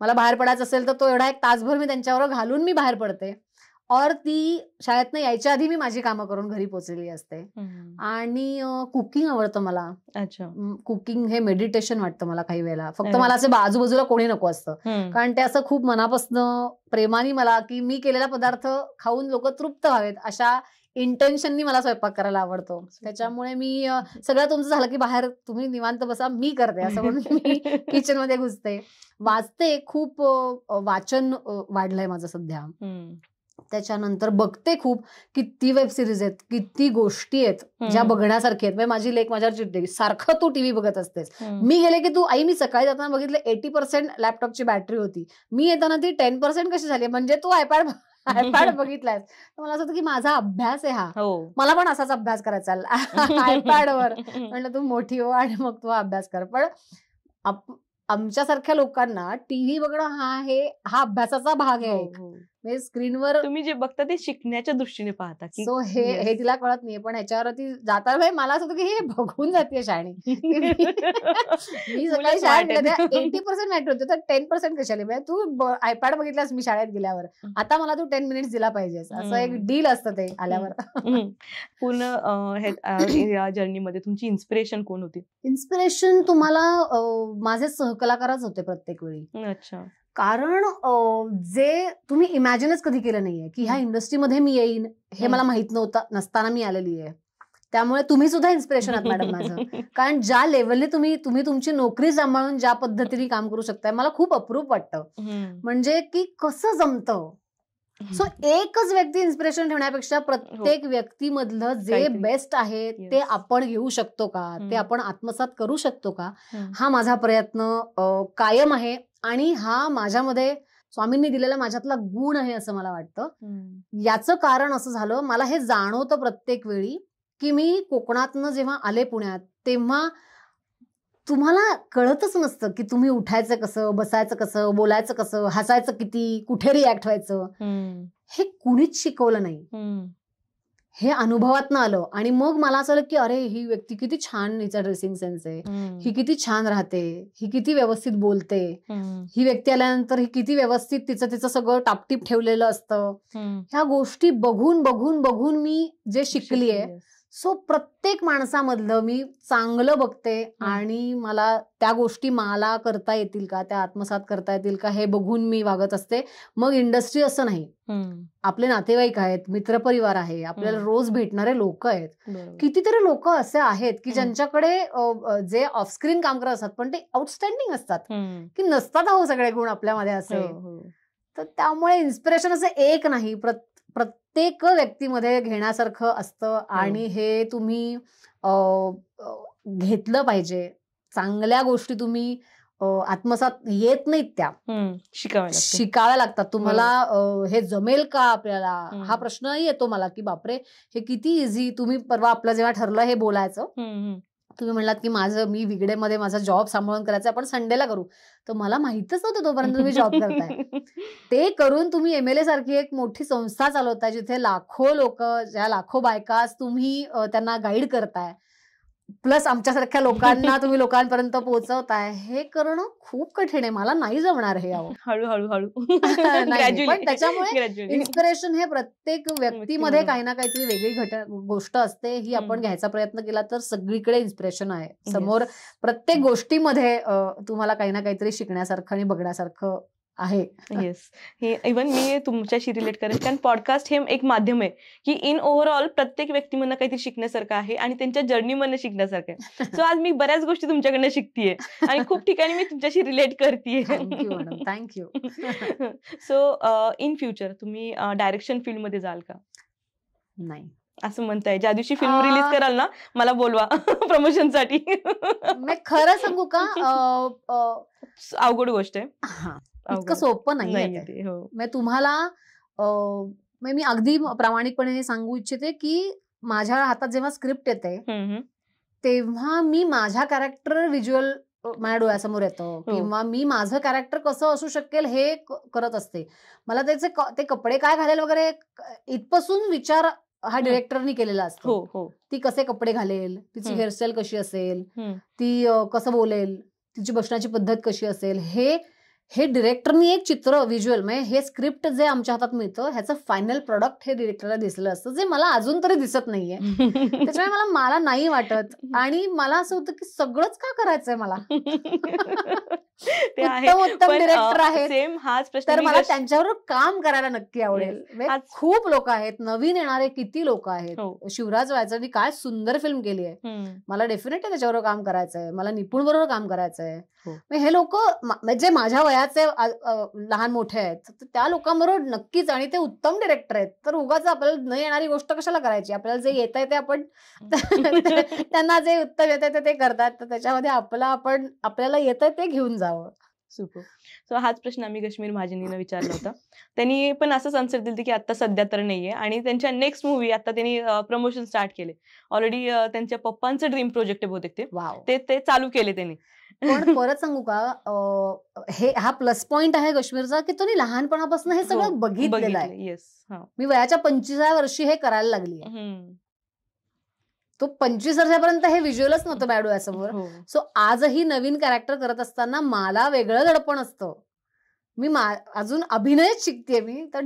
मला बाहेर पडायचं असेल तर तो एवढा 1 तासभर मी त्यांच्यावर घालून मी बाहेर पडते. और ती शाळेतनं यायच्या आधी मी माझी कामं करून घरी पोहोचलेली असते. आणि कुकिंग आवडतं मला. अच्छा. कुकिंग हे मेडिटेशन वाटतं मला काही वेळेला. फक्त मला असं आजूबाजूला कोणी नको असतं, कारण ते असं खूप मनापासून प्रेमाने मला, की मी केलेला पदार्थ खाऊन लोक तृप्त व्हावेत अशा इंटेन्शननी मला स्वयंपाक करायला आवडतो. त्याच्यामुळे मी सगळं तुमचं झालं की बाहेर तुम्ही निवांत बसा, मी करते असं म्हणून मी किचन मध्ये घुसते. वाचते, खूप वाचन वाढलंय माझं सध्या. त्याच्यानंतर बघते खूप, किती वेब सिरीज आहेत, किती गोष्टी आहेत ज्या बघण्यासारख्या आहेत. माझी लेक माझ्यावर चिडते, सारखं तू टीव्ही बघत असतेस. मी गेले की तू आई मी सकाळी जाताना बघितलं 80% लॅपटॉपची बॅटरी होती, मी येताना ती 10% कशी झाली, म्हणजे तू आयपॅड बघितलायस. तर मला असं होतं की माझा अभ्यास आहे हा, मला पण असाच अभ्यास करायचा आयपॅडवर. म्हणलं तू मोठी हो आणि मग तू अभ्यास कर. पण आमच्यासारख्या लोकांना टीव्ही बघणं हा अभ्यासाचा भाग आहे. स्क्रीनवर तुम्ही जे बघता ते शिकण्याच्या दृष्टीने पाहता. सो हे तिला कळत नाही, पण ह्याच्यावरती जाता मला असं होतं की हे बघून जाते शाळेने. मी सकाळी शाळेत गेले 80% मॅटर होते, तर 10% कशाले. तू आयपॅड बघितलास मी शाळेत गेल्यावर, आता मला तू 10 मिनिट्स दिला पाहिजेस, असं एक डील असतं ते आल्यावर. पूर्ण या जर्नीमध्ये तुमची इन्स्पिरेशन कोण होती? इन्स्पिरेशन तुम्हाला माझे सहकलाकारच होते प्रत्येक वेळी. अच्छा. कारण जे तुम्ही इमॅजिनच कधी केलं नाहीये की ह्या इंडस्ट्रीमध्ये मी येईन, हे मला माहित नसताना मी आलेली आहे. त्यामुळे तुम्ही सुद्धा इन्स्पिरेशन आहात मॅडम माझं. कारण ज्या लेवलने तुम्ही तुमची नोकरी सांभाळून ज्या पद्धतीने काम करू शकताय, मला खूप अप्रूप वाटतं. म्हणजे की कसं जमतं. सो एकच व्यक्ती इन्स्पिरेशन ठेवण्यापेक्षा प्रत्येक व्यक्तीमधलं जे बेस्ट आहे ते आपण घेऊ शकतो का, ते आपण आत्मसात करू शकतो का, हा माझा प्रयत्न कायम आहे. आणि हा माझ्यामध्ये स्वामींनी दिलेला माझ्यातला गुण आहे असं मला वाटतं. याचं कारण असं झालं, मला हे जाणवतं प्रत्येक वेळी की मी कोकणातनं जेव्हा आले पुण्यात, तेव्हा तुम्हाला कळतच नसतं की तुम्ही उठायचं कसं, बसायचं कसं, बोलायचं कसं, हसायचं किती, कुठे रिॲक्ट व्हायचं, हे कुणीच शिकवलं नाही. हे अनुभवातनं आलं. आणि मग मला असं आलं की अरे ही व्यक्ती किती छान, हिचा ड्रेसिंग सेन्स आहे, ही किती छान राहते, ही किती व्यवस्थित बोलते, ही व्यक्ती आल्यानंतर ही किती व्यवस्थित तिचं सगळं टापटीप ठेवलेलं असतं. ह्या गोष्टी बघून बघून बघून मी जे शिकलीये. सो प्रत्येक माणसामधलं मी चांगलं बघते आणि मला त्या गोष्टी मला करता येतील का, त्या आत्मसात करता येतील का, हे बघून मी वागत असते. मग इंडस्ट्री असं नाही, आपले नातेवाईक आहेत, मित्रपरिवार आहे, आपल्याला रोज भेटणारे लोक आहेत. कितीतरी लोक असे आहेत की ज्यांच्याकडे जे ऑफस्क्रीन काम करत असतात पण ते आउटस्टँडिंग असतात, की नसतात अहो सगळे गुण आपल्यामध्ये असे. तर त्यामुळे इन्स्पिरेशन असं एक नाही, प्रत्येक व्यक्तीमध्ये घेण्यासारखं असतं. आणि हे तुम्ही घेतलं पाहिजे. चांगल्या गोष्टी तुम्ही आत्मसात येत नाहीत, त्या शिकाव्या लागतात. तुम्हाला हे जमेल का आपल्याला, हा प्रश्नही येतो मला की बापरे हे किती इझी. तुम्ही परवा आपलं जेव्हा ठरलं हे बोलायचं, तुम्ही म्हणलात की मी विगडेमध्ये माझा जॉब सांभाळून करायचा, आपण संडेला करू. तर मला माहितच नव्हतं तोपर्यंत तुम्ही जॉब करताय. ते करून तुम्ही MLA सारखी एक मोठी संस्था चालवताय, जिथे लाखो लोक, ज्या लाखो बायकास तुम्ही त्यांना गाईड करताय, प्लस आमच्यासारख्या लोकांना तुम्ही लोकांपर्यंत पोहोचवताय. हे करणं खूप कठीण आहे, मला नाही जमणार हे. हळूहळू पण त्याच्यामुळे इन्स्पिरेशन हे प्रत्येक व्यक्तीमध्ये काही ना काहीतरी वेगळी गोष्ट असते. ही आपण घ्यायचा प्रयत्न केला तर सगळीकडे इन्स्पिरेशन आहे समोर. प्रत्येक गोष्टीमध्ये तुम्हाला काही ना काहीतरी शिकण्यासारखं आणि बघण्यासारखं आहे. येस, हे इव्हन मी तुमच्याशी रिलेट करेन, कारण पॉडकास्ट हे एक माध्यम आहे की इन ओव्हरऑल प्रत्येक व्यक्तीमधनं काहीतरी शिकण्यासारखं आहे आणि त्यांच्या जर्नीमधनं शिकण्यासारखं आहे. सो आज मी बऱ्याच गोष्टी तुमच्याकडनं शिकतेय आणि खूप ठिकाणी मी तुमच्याशी रिलेट करतेय. थँक्यू. सो इन फ्युचर तुम्ही डायरेक्शन फील्ड मध्ये जाल का? नाही असं म्हणताय. ज्या दिवशी फिल्म रिलीज कराल ना मला बोलवा प्रमोशनसाठी. मी खरं सांगू का, अवघड गोष्ट आहे, इतकं सोपं नाही. मी तुम्हाला मी अगदी प्रामाणिकपणे सांगू इच्छिते की माझ्या हातात जेव्हा स्क्रिप्ट येते तेव्हा मी माझ्या कॅरेक्टर व्हिज्युअल माझ्या डोळ्यासमोर येतं, किंवा मी माझं कॅरेक्टर कसं असू शकेल हे करत असते. मला त्याचे ते कपडे काय घालेल वगैरे इथपासून विचार हा डिरेक्टरनी केलेला असतो. ती कसे कपडे घालेल, तिची हेअरस्टाईल कशी असेल, ती कसं बोलेल, तिची बसण्याची पद्धत कशी असेल, हे डिरेक्टरनी एक चित्र व्हिज्युअल म्हणजे हे स्क्रिप्ट जे आमच्या हातात मिळतं ह्याचं फायनल प्रोडक्ट हे डिरेक्टरला दिसलं असतं, जे मला अजून तरी दिसत नाहीये. त्याच्यामुळे मला नाही वाटत, आणि मला असं होतं की सगळंच का करायचंय मला. उत्तम डिरेक्टर आहेत तर मला त्यांच्यावर काम करायला नक्की आवडेल. खूप लोक आहेत, नवीन येणारे किती लोक आहेत. शिवराज वायचळनी काय सुंदर फिल्म केली आहे, मला डेफिनेटली त्याच्यावर काम करायचंय, मला निपुण बरोबर काम करायचंय. हे लोक म्हणजे माझ्या वयाचे लहान मोठे आहेत, त्या लोकांबरोबर नक्कीच, आणि ते उत्तम डिरेक्टर आहेत, तर उगाच आपल्याला न येणारी गोष्ट कशाला करायची. आपल्याला जे येत आहे ते आपण त्यांना जे उत्तम येत आहे ते करतात, तर त्याच्यामध्ये आपल्याला येत आहे ते घेऊन जावं. सुपर. सो हाच प्रश्न आम्ही कश्मीर महाजनीनं विचारला होता. त्यांनी पण असंच आन्सर दिलं की आता सध्या तर नाहीये, आणि त्यांच्या नेक्स्ट मूवी आता त्यांनी प्रमोशन स्टार्ट केले ऑलरेडी. त्यांच्या पप्पांचं ड्रीम प्रोजेक्ट आहे बहुतेक ते चालू केले त्यांनी. पण परत सांगू का, हा प्लस पॉइंट आहे काश्मीरचा की तो लहानपणापासून हे सगळं बघितलेलं आहे. मी वयाच्या 25व्या वर्षी हे करायला लागली. तो 25 वर्षापर्यंत हे व्हिज्युअलच नव्हतं माझ्या डोळ्यासमोर. सो आजही नवीन कॅरेक्टर करत असताना मला वेगळं दडपण असतं. मी अजून अभिनयच शिकते मी, तर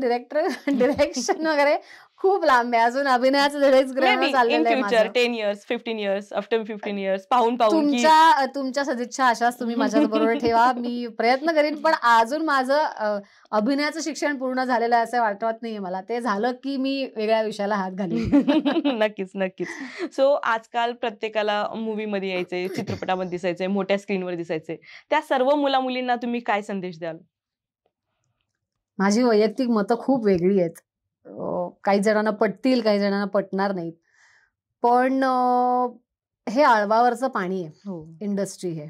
डिरेक्शन वगैरे खूप लांब आहे. अजून अभिनयाचं चाललेलं आहे माझं. 10 years 15 years आफ्टर 15 years पाहून तुमच्या सदिच्छा अशाच तुम्ही माझ्या बरोबर ठेवा, मी प्रयत्न करीन. पण अजून माझं अभिनयाचं शिक्षण पूर्ण झालेलं आहे असं वाटत नाहीये मला. ते झालं की मी वेगळ्या विषयाला हात घालीन. नक्कीच. सो आजकाल प्रत्येकाला मूवी मध्ये यायचंय, चित्रपटामध्ये दिसायचंय, मोठ्या स्क्रीनवर दिसायचंय. त्या सर्व मुला मुलींना तुम्ही काय संदेश द्याल? माझी वैयक्तिक मतं खूप वेगळी आहेत. काही जणांना पटतील, काही जणांना पटणार नाहीत. पण हे आळवावरचं पाणी आहे इंडस्ट्री. हे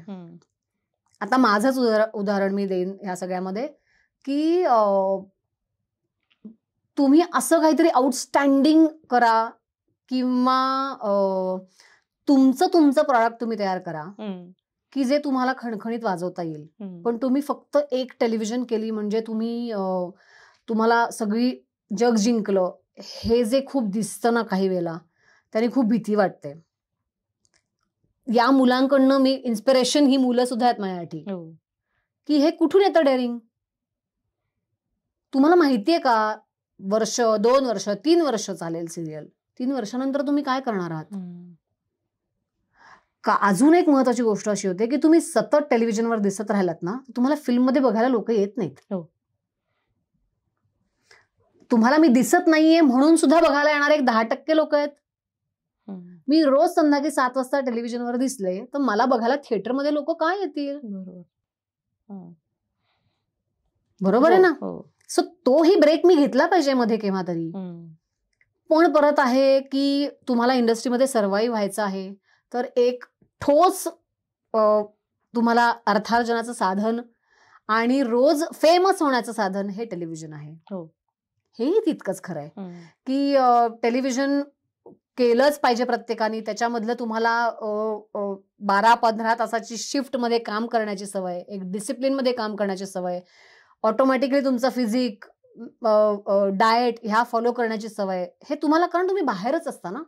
आता माझंच उदाहरण मी देईन ह्या सगळ्यामध्ये, की तुम्ही असं काहीतरी आउटस्टँडिंग करा, किंवा तुमचं प्रॉडक्ट तुम्ही तयार करा की जे तुम्हाला खणखणीत वाजवता येईल. पण तुम्ही फक्त एक टेलिव्हिजन केली म्हणजे तुम्हाला सगळी जग जिंकलं, हे जे खूप दिसतं ना काही वेळेला, त्याने खूप भीती वाटते. या मुलांकडनं मी इन्स्पिरेशन, ही मुलं सुद्धा आहेत माझ्यासाठी, की हे कुठून येतं डेअरिंग. तुम्हाला माहितीये का, वर्ष 2 वर्ष 3 वर्ष चालेल सिरियल, 3 वर्षानंतर तुम्ही काय करणार आहात. का अजून एक महत्वाची गोष्ट अशी होते की तुम्ही सतत टेलिव्हिजनवर दिसत राहिलात ना, तुम्हाला फिल्म मध्ये बघायला लोक येत नाहीत. तुम्हाला मी दिसत नाहीये म्हणून सुद्धा बघायला येणारे 10% लोक आहेत. मी रोज संध्याकाळी 7 वाजता टेलिव्हिजनवर दिसले तर मला बघायला थिएटरमध्ये लोक काय येतील. बरोबर आहे ना. सो तोही ब्रेक मी घेतला पाहिजे मध्ये केव्हा तरी. पण परत आहे की तुम्हाला इंडस्ट्रीमध्ये सर्व्हाइव्ह व्हायचं आहे, तर एक ठोस तुम्हाला अर्थार्जनाचं साधन आणि रोज फेमस होण्याचं साधन हे टेलिव्हिजन आहे. हेही तितकंच खरं आहे की टेलिव्हिजन केलंच पाहिजे प्रत्येकाने. त्याच्यामधलं तुम्हाला 12-15 तासाची शिफ्ट मध्ये काम करण्याची सवय, एक डिसिप्लिन मध्ये काम करण्याची सवय, ऑटोमॅटिकली तुमचं फिजिक, डाएट ह्या फॉलो करण्याची सवय, हे तुम्हाला, कारण तुम्ही बाहेरच असता ना.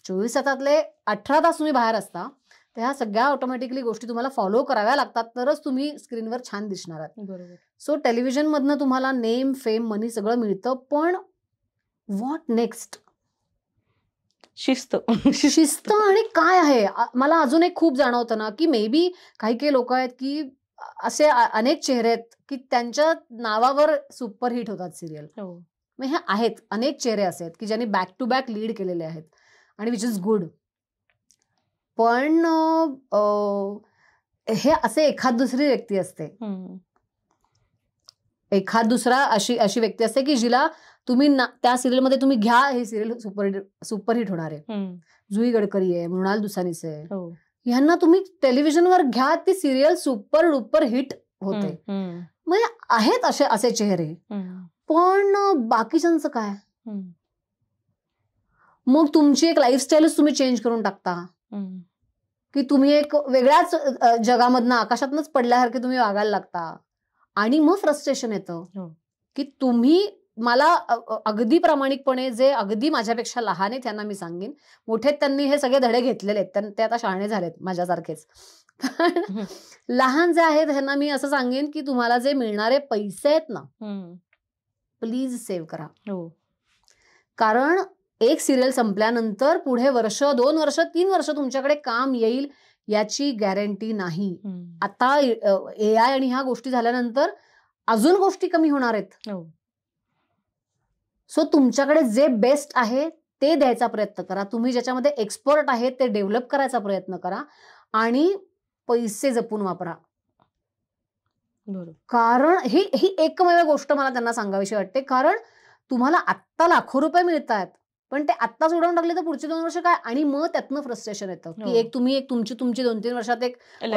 24 तासातले 18 तास तुम्ही बाहेर असता, तर ह्या सगळ्या ऑटोमॅटिकली गोष्टी तुम्हाला फॉलो कराव्या लागतात, तरच तुम्ही स्क्रीनवर छान दिसणार आहात. बरोबर. सो टेलिव्हिजन मधनं तुम्हाला नेम, फेम, मनी सगळं मिळतं, पण व्हॉट नेक्स्ट. शिस्त आणि काय आहे. मला अजून एक खूप जाणवतं ना की मे बी काही लोक आहेत की असे अनेक चेहरे आहेत की त्यांच्या नावावर सुपरहिट होतात सिरियल. हे आहेत अनेक चेहरे असे आहेत की ज्यांनी बॅक टू बॅक लीड केलेले आहेत, आणि विच इज गुड. पण हे असे एखाद दुसरी व्यक्ती असते, एखाद दुसरा अशी व्यक्ती असते की जिला तुम्ही त्या सिरियलमध्ये तुम्ही घ्या, हे सिरियल सुपरहिट होणार आहे. जुई गडकरी आहे, मृणाल दुसानीस आहे, ह्यांना तुम्ही टेलिव्हिजनवर घ्या, ती सिरियल सुपर डुपर हिट होते. म्हणजे आहेत असे चेहरे. पण बाकीच्यांचं काय. मग तुमची एक लाईफस्टाईलच तुम्ही चेंज करून टाकता. की तुम्ही एक वेगळ्याच जगामधनं आकाशातनच पडल्यासारखे तुम्ही वागायला लागता. आणि मग फ्रस्ट्रेशन येतं की तुम्ही मला अगदी प्रामाणिकपणे जे अगदी माझ्यापेक्षा लहान आहेत त्यांना मी सांगेन, मोठे त्यांनी हे सगळे धडे घेतलेले आहेत, ते आता शहाणे झालेत माझ्यासारखेच. पण लहान जे आहेत त्यांना मी असं सांगेन की तुम्हाला जे मिळणारे पैसे आहेत ना, प्लीज सेव्ह करा. कारण एक सिरियल संपल्यानंतर पुढे वर्ष, 2 वर्ष, 3 वर्ष तुमच्याकडे काम येईल याची गॅरंटी नाही. आता AI आणि ह्या गोष्टी झाल्यानंतर अजून गोष्टी कमी होणार आहेत. सो तुमच्याकडे जे बेस्ट आहे ते द्यायचा प्रयत्न करा. तुम्ही ज्याच्यामध्ये एक्सपर्ट आहे ते डेव्हलप करायचा प्रयत्न करा आणि पैसे जपून वापरा. कारण ही एकमेव गोष्ट मला त्यांना सांगावीशी वाटते. कारण तुम्हाला आत्ता लाखो रुपये मिळतात, पण ते आत्ताच उडवून टाकले तर पुढची 2 वर्ष काय? आणि मग त्यातनं फ्रस्ट्रेशन येतं की तुम्ही तुमची 2-3 वर्षात एक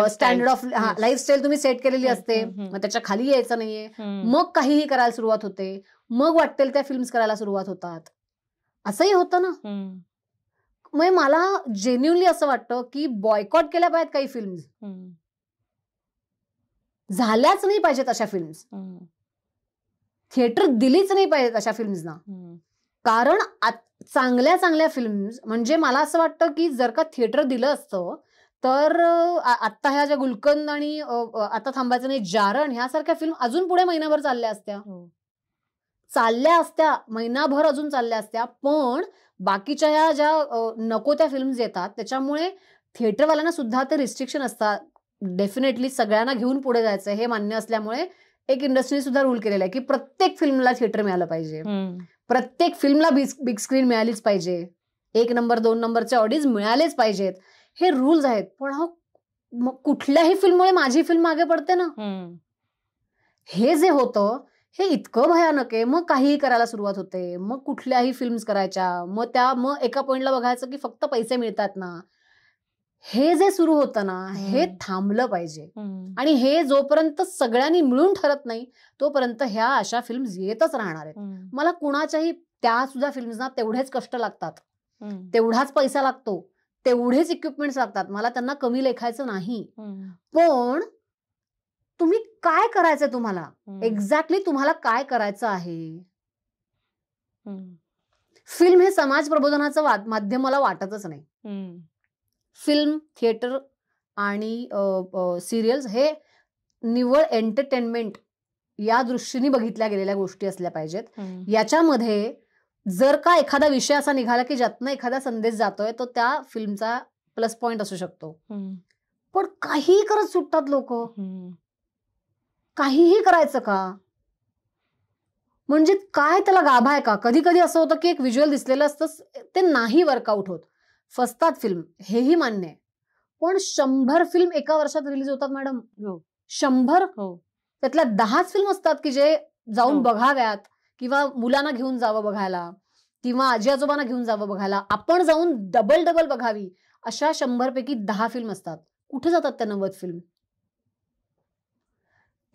स्टँडर्ड ऑफ लाईफस्टाईल तुम्ही सेट केलेली असते, मग त्याच्या खाली यायचं नाहीये. मग काहीही करायला सुरुवात होते, मग वाटेल त्या फिल्म्स करायला सुरुवात होतात. असंही होतं ना. मग मला जेन्युअनली असं वाटतं की बॉयकॉट केल्या पाहिजेत काही फिल्म्स. झाल्याच नाही पाहिजेत अशा फिल्म्स. थिएटर दिलीच नाही पाहिजेत अशा फिल्म्सना. कारण चांगल्या चांगल्या फिल्म्स, म्हणजे मला असं वाटतं की जर का थिएटर दिलं असतं तर आत्ता ह्या ज्या गुलकंद आणि आता थांबायचं नाही, जारण ह्यासारख्या फिल्म अजून पुढे महिनाभर चालल्या असत्या, महिनाभर अजून चालल्या असत्या. पण बाकीच्या ह्या ज्या नको त्या फिल्म्स येतात त्याच्यामुळे थिएटरवाल्यांना सुद्धा ते रिस्ट्रिक्शन असतात. डेफिनेटली सगळ्यांना घेऊन पुढे जायचं हे मान्य असल्यामुळे एक इंडस्ट्रीने सुद्धा रूल केलेला आहे की प्रत्येक फिल्मला थिएटर मिळालं पाहिजे, प्रत्येक फिल्मला बिग स्क्रीन मिळालीच पाहिजे, 1 नंबर 2 नंबरचे ऑडियन्स मिळालेच पाहिजेत. हे रूल्स आहेत. पण मग कुठल्याही फिल्ममुळे माझी फिल्म मागे पडते ना. हे जे होतं हे इतकं भयानक आहे. मग काहीही करायला सुरुवात होते, मग कुठल्याही फिल्म्स करायच्या, मग एका पॉइंटला बघायचं की फक्त पैसे मिळतात ना. हे जे सुरू होतं ना हे थांबलं पाहिजे. आणि हे जोपर्यंत सगळ्यांनी मिळून ठरत नाही तोपर्यंत ह्या अशा फिल्म्स येतच राहणार आहेत. मला कुणाच्याही त्या सुद्धा फिल्म्सना तेवढेच कष्ट लागतात, तेवढाच पैसा लागतो, तेवढेच इक्विपमेंट्स लागतात. मला त्यांना कमी लेखायचं नाही. पण तुम्ही काय करायचंय, तुम्हाला एक्झॅक्टली तुम्हाला काय करायचं आहे. फिल्म हे समाज प्रबोधनाचं माध्यम मला वाटतच नाही. फिल्म, थिएटर आणि सिरियल्स हे निव्वळ एंटरटेनमेंट या दृष्टीने बघितल्या गेलेल्या गोष्टी असल्या पाहिजेत. याच्यामध्ये जर का एखादा विषय असा निघाला की ज्यातनं एखादा संदेश जातोय तो त्या फिल्मचा प्लस पॉइंट असू शकतो. पण काहीही करत सुटतात लोक. काहीही करायचं का? म्हणजे काय त्याला गाभा आहे का? कधी कधी असं होतं की एक व्हिज्युअल दिसलेलं असतं ते नाही वर्कआउट होत, फसतात फिल्म, हेही मान्य आहे. पण 100 फिल्म एका वर्षात रिलीज होतात मॅडम. 100. त्यातल्या 10च फिल्म असतात की जे जाऊन बघाव्यात, किंवा मुलांना घेऊन जावं बघायला, किंवा आजी आजोबांना घेऊन जावं बघायला, आपण जाऊन डबल बघावी. अशा 100 पैकी 10 फिल्म असतात. कुठे जातात त्या 90 फिल्म?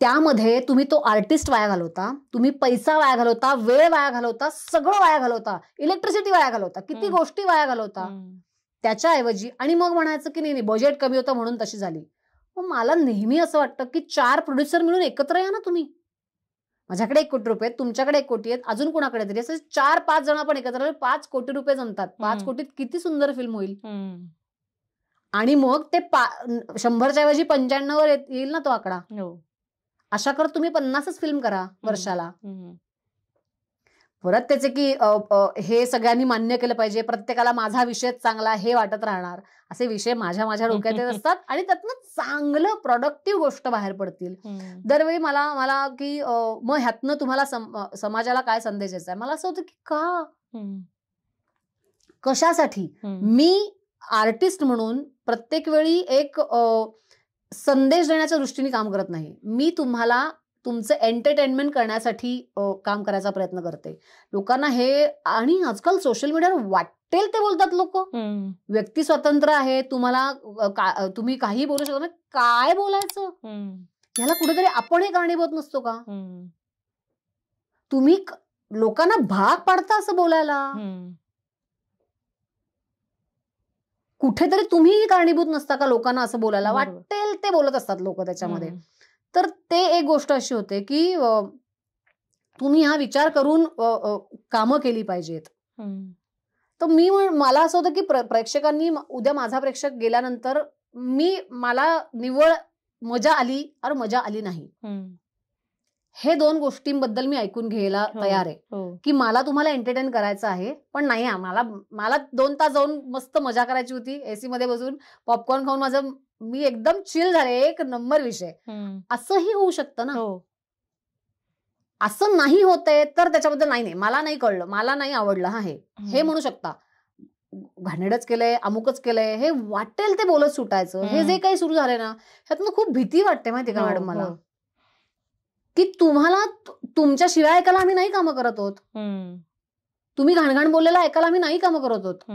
त्यामध्ये तुम्ही तो आर्टिस्ट वाया घालवता, तुम्ही पैसा वाया घालवता, वेळ वाया घालवता, सगळं वाया घालवता, इलेक्ट्रिसिटी वाया घालवता, किती गोष्टी वाया घालवता. त्याच्याऐवजी आणि मग म्हणायचं की नाही बजेट कमी होतं म्हणून तशी झाली. मग मला नेहमी असं वाटतं की 4 प्रोड्युसर मिळून एकत्र या ना तुम्ही. माझ्याकडे 1 कोटी रुपये आहेत, तुमच्याकडे 1 कोटी आहेत, अजून कोणाकडे तरी, असं 4-5 जण आपण एकत्र 5 कोटी रुपये जमतात. 5 कोटीत किती सुंदर फिल्म होईल. आणि मग ते 100च्या ऐवजी 95 वर येईल ना तो आकडा. अशा करत तुम्ही 50च फिल्म करा वर्षाला. परत त्याचे की हे सगळ्यांनी मान्य केलं पाहिजे, प्रत्येकाला माझा विषय चांगला हे वाटत राहणार, असे विषय माझ्या डोक्यात येत असतात आणि त्यातनं चांगलं प्रोडक्टिव्ह गोष्ट बाहेर पडतील. दरवेळी मला की मग ह्यातनं तुम्हाला समाजाला काय संदेश द्यायचा आहे. मला असं होतं की कशासाठी? मी आर्टिस्ट म्हणून प्रत्येक वेळी एक संदेश देण्याच्या दृष्टीने काम करत नाही. मी तुम्हाला तुमचं एंटरटेनमेंट करण्यासाठी काम करायचा प्रयत्न करते. लोकांना हे, आणि आजकाल सोशल मीडियावर वाटेल ते बोलतात लोक. व्यक्ती स्वतंत्र आहे, तुम्ही काही बोलू शकत नाही. काय बोलायचं ह्याला कुठेतरी आपणही कारणीभूत नसतो का? तुम्ही लोकांना भाग पाडता असं बोलायला. कुठेतरी तुम्ही कारणीभूत नसता का लोकांना असं बोलायला? वाटेल ते बोलत असतात लोक त्याच्यामध्ये. तर ते एक गोष्ट अशी होते की तुम्ही हा विचार करून कामं केली पाहिजेत. तर मला असं होतं की प्रेक्षकांनी उद्या माझा प्रेक्षक गेल्यानंतर मला निव्वळ मजा आली और मजा आली नाही, हे 2 गोष्टींबद्दल मी ऐकून घ्यायला तयार आहे की मला तुम्हाला एंटरटेन करायचं आहे, पण नाही मला 2 तास जाऊन मस्त मजा करायची होती, एसी मध्ये बसून पॉपकॉर्न खाऊन मी एकदम चिल झाले, एक नंबर विषय. असंही होऊ शकतं ना. असं नाही होतंय तर त्याच्याबद्दल नाही मला नाही कळलं, मला नाही आवडलं हे म्हणू शकता. घाणेरडच केलंय, अमुकच केलंय, हे वाटेल ते बोलत सुटायचं. हे जे काही सुरू झालंय ना, ह्यातनं खूप भीती वाटते माहिती का मॅडम मला, की तुम्हाला तुमच्या शिवाय ऐकायला आम्ही नाही कामं करत आहोत. तुम्ही घाणघाण बोललेलं ऐकायला आम्ही नाही कामं करत आहोत.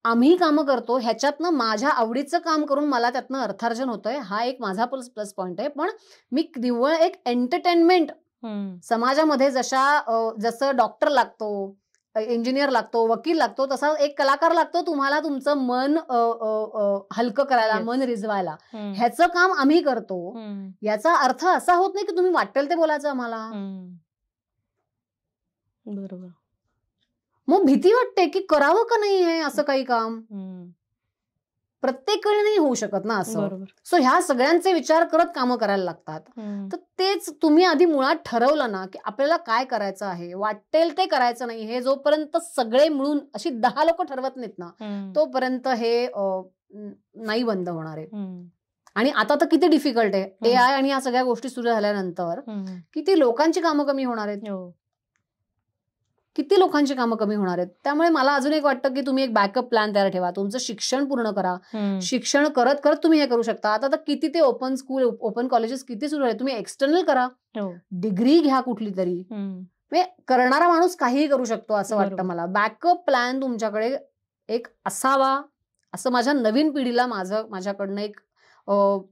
आम्ही कामं करतो ह्याच्यातनं माझ्या आवडीचं काम करून मला त्यातनं अर्थार्जन होतंय, हा एक माझा प्लस पॉइंट आहे. पण मी निव्वळ एक एंटरटेनमेंट समाजामध्ये जसं डॉक्टर लागतो, इंजिनियर लागतो, वकील लागतो, तसा एक कलाकार लागतो तुम्हाला तुमचं मन हलकं करायला, मन रिझवायला. ह्याचं काम आम्ही करतो. याचा अर्थ असा होत नाही की तुम्ही वाटेल ते बोलायचं आम्हाला. बरोबर. मग भीती वाटते की करावं का नाही हे असं काही काम. प्रत्येक वेळी नाही होऊ शकत ना असं. सो ह्या सगळ्यांचे विचार करत कामं करायला लागतात. तर तेच तुम्ही आधी मुळात ठरवलं ना की आपल्याला काय करायचं आहे, वाटेल ते करायचं नाही, हे जोपर्यंत सगळे मिळून अशी 10 लोक ठरवत नाहीत ना, तोपर्यंत हे नाही बंद होणार आहे. आणि आता तर किती डिफिकल्ट आहे, AI आणि या सगळ्या गोष्टी सुरू झाल्यानंतर किती लोकांची कामं कमी होणार आहेत, किती लोकांची कामं कमी होणार आहेत. त्यामुळे मला अजून एक वाटतं की तुम्ही एक बॅकअप प्लॅन तयार ठेवा, तुमचं शिक्षण पूर्ण करा. शिक्षण करत करत तुम्ही हे करू शकता. आता तर किती ते ओपन स्कूल, ओपन कॉलेजेस किती सुरू आहेत. तुम्ही एक्सटर्नल करा, डिग्री घ्या कुठली तरी. करणारा माणूस काहीही करू शकतो असं वाटतं मला. बॅकअप प्लॅन तुमच्याकडे एक असावा असं माझ्या नवीन पिढीला माझ्याकडनं एक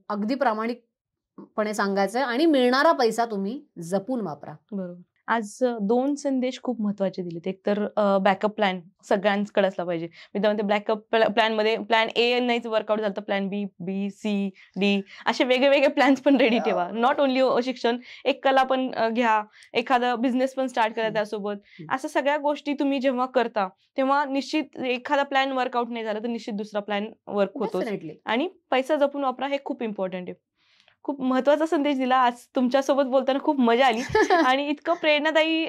अगदी प्रामाणिकपणे सांगायचंय. आणि मिळणारा पैसा तुम्ही जपून वापरा. बरोबर. आज 2 संदेश खूप महत्वाचे दिलेत. एक तर बॅकअप प्लॅन सगळ्यांकडे असला पाहिजे. मी त्यामध्ये बॅकअप प्लॅनमध्ये प्लॅन ए नाहीच वर्कआउट झालं तर प्लॅन बी, सी, डी असे वेगवेगळे प्लॅन्स पण रेडी ठेवा. नॉट ओन्ली शिक्षण, एक कला पण घ्या, एखादा बिझनेस पण स्टार्ट करा त्यासोबत. असं सगळ्या गोष्टी तुम्ही जेव्हा करता तेव्हा निश्चित एखादा प्लॅन वर्कआउट नाही झाला तर निश्चित दुसरा प्लॅन वर्क होतो. आणि पैसा जपून वापरा, हे खूप इम्पॉर्टंट आहे. खूप महत्वाचा संदेश दिला. आज तुमच्यासोबत बोलताना खूप मजा आली आणि इतकं प्रेरणादायी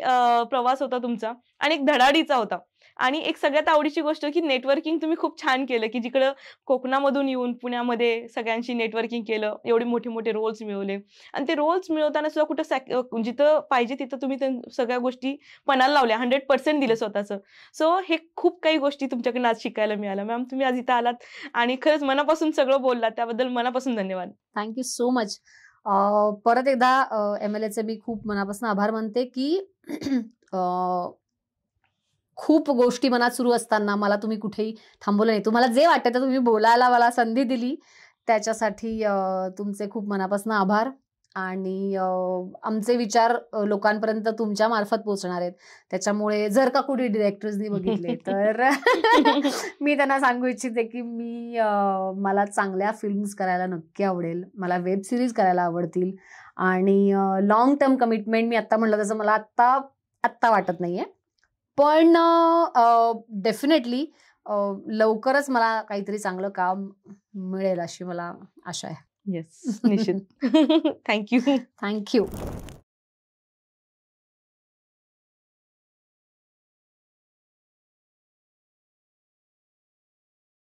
प्रवास होता तुमचा आणि एक धडाडीचा होता. आणि एक सगळ्यात आवडीची गोष्ट की नेटवर्किंग तुम्ही खूप छान केलं, की जिकडं कोकणामधून येऊन पुण्यामध्ये सगळ्यांशी नेटवर्किंग केलं, एवढे मोठे मोठे रोल्स मिळवले. आणि ते रोल्स मिळवताना सुद्धा कुठं जिथं पाहिजे तिथं तुम्ही सगळ्या गोष्टी पणाला लावल्या, 100% दिलं स्वतःचं. सो हे खूप काही गोष्टी तुमच्याकडनं आज शिकायला मिळाल्या. मॅम, तुम्ही आज इथं आलात आणि खरंच मनापासून सगळं बोललात, त्याबद्दल मनापासून धन्यवाद. Thank you so much. परत एकदा MLAचे मी खूप मनापासून आभार मानते की खूप गोष्टी मनात सुरू असताना मला तुम्ही कुठेही थांबवलं नाही. तुम्हाला जे वाटतं ते तुम्ही बोलायला मला संधी दिली, त्याच्यासाठी तुमचे खूप मनापासून आभार. आणि आमचे विचार लोकांपर्यंत तुमच्या मार्फत पोहोचणार आहेत. त्याच्यामुळे जर का कुठे डिरेक्टर्सनी बघितले तर मी त्यांना सांगू इच्छिते की मला चांगल्या फिल्म्स करायला नक्की आवडेल, मला वेब सिरीज करायला आवडतील. आणि लॉंग टर्म कमिटमेंट मी आता म्हणलं तसं मला आत्ता वाटत नाहीये, पण डेफिनेटली लवकरच मला काहीतरी चांगलं काम मिळेल अशी मला आशा आहे. येस, निश्चित. थँक्यू.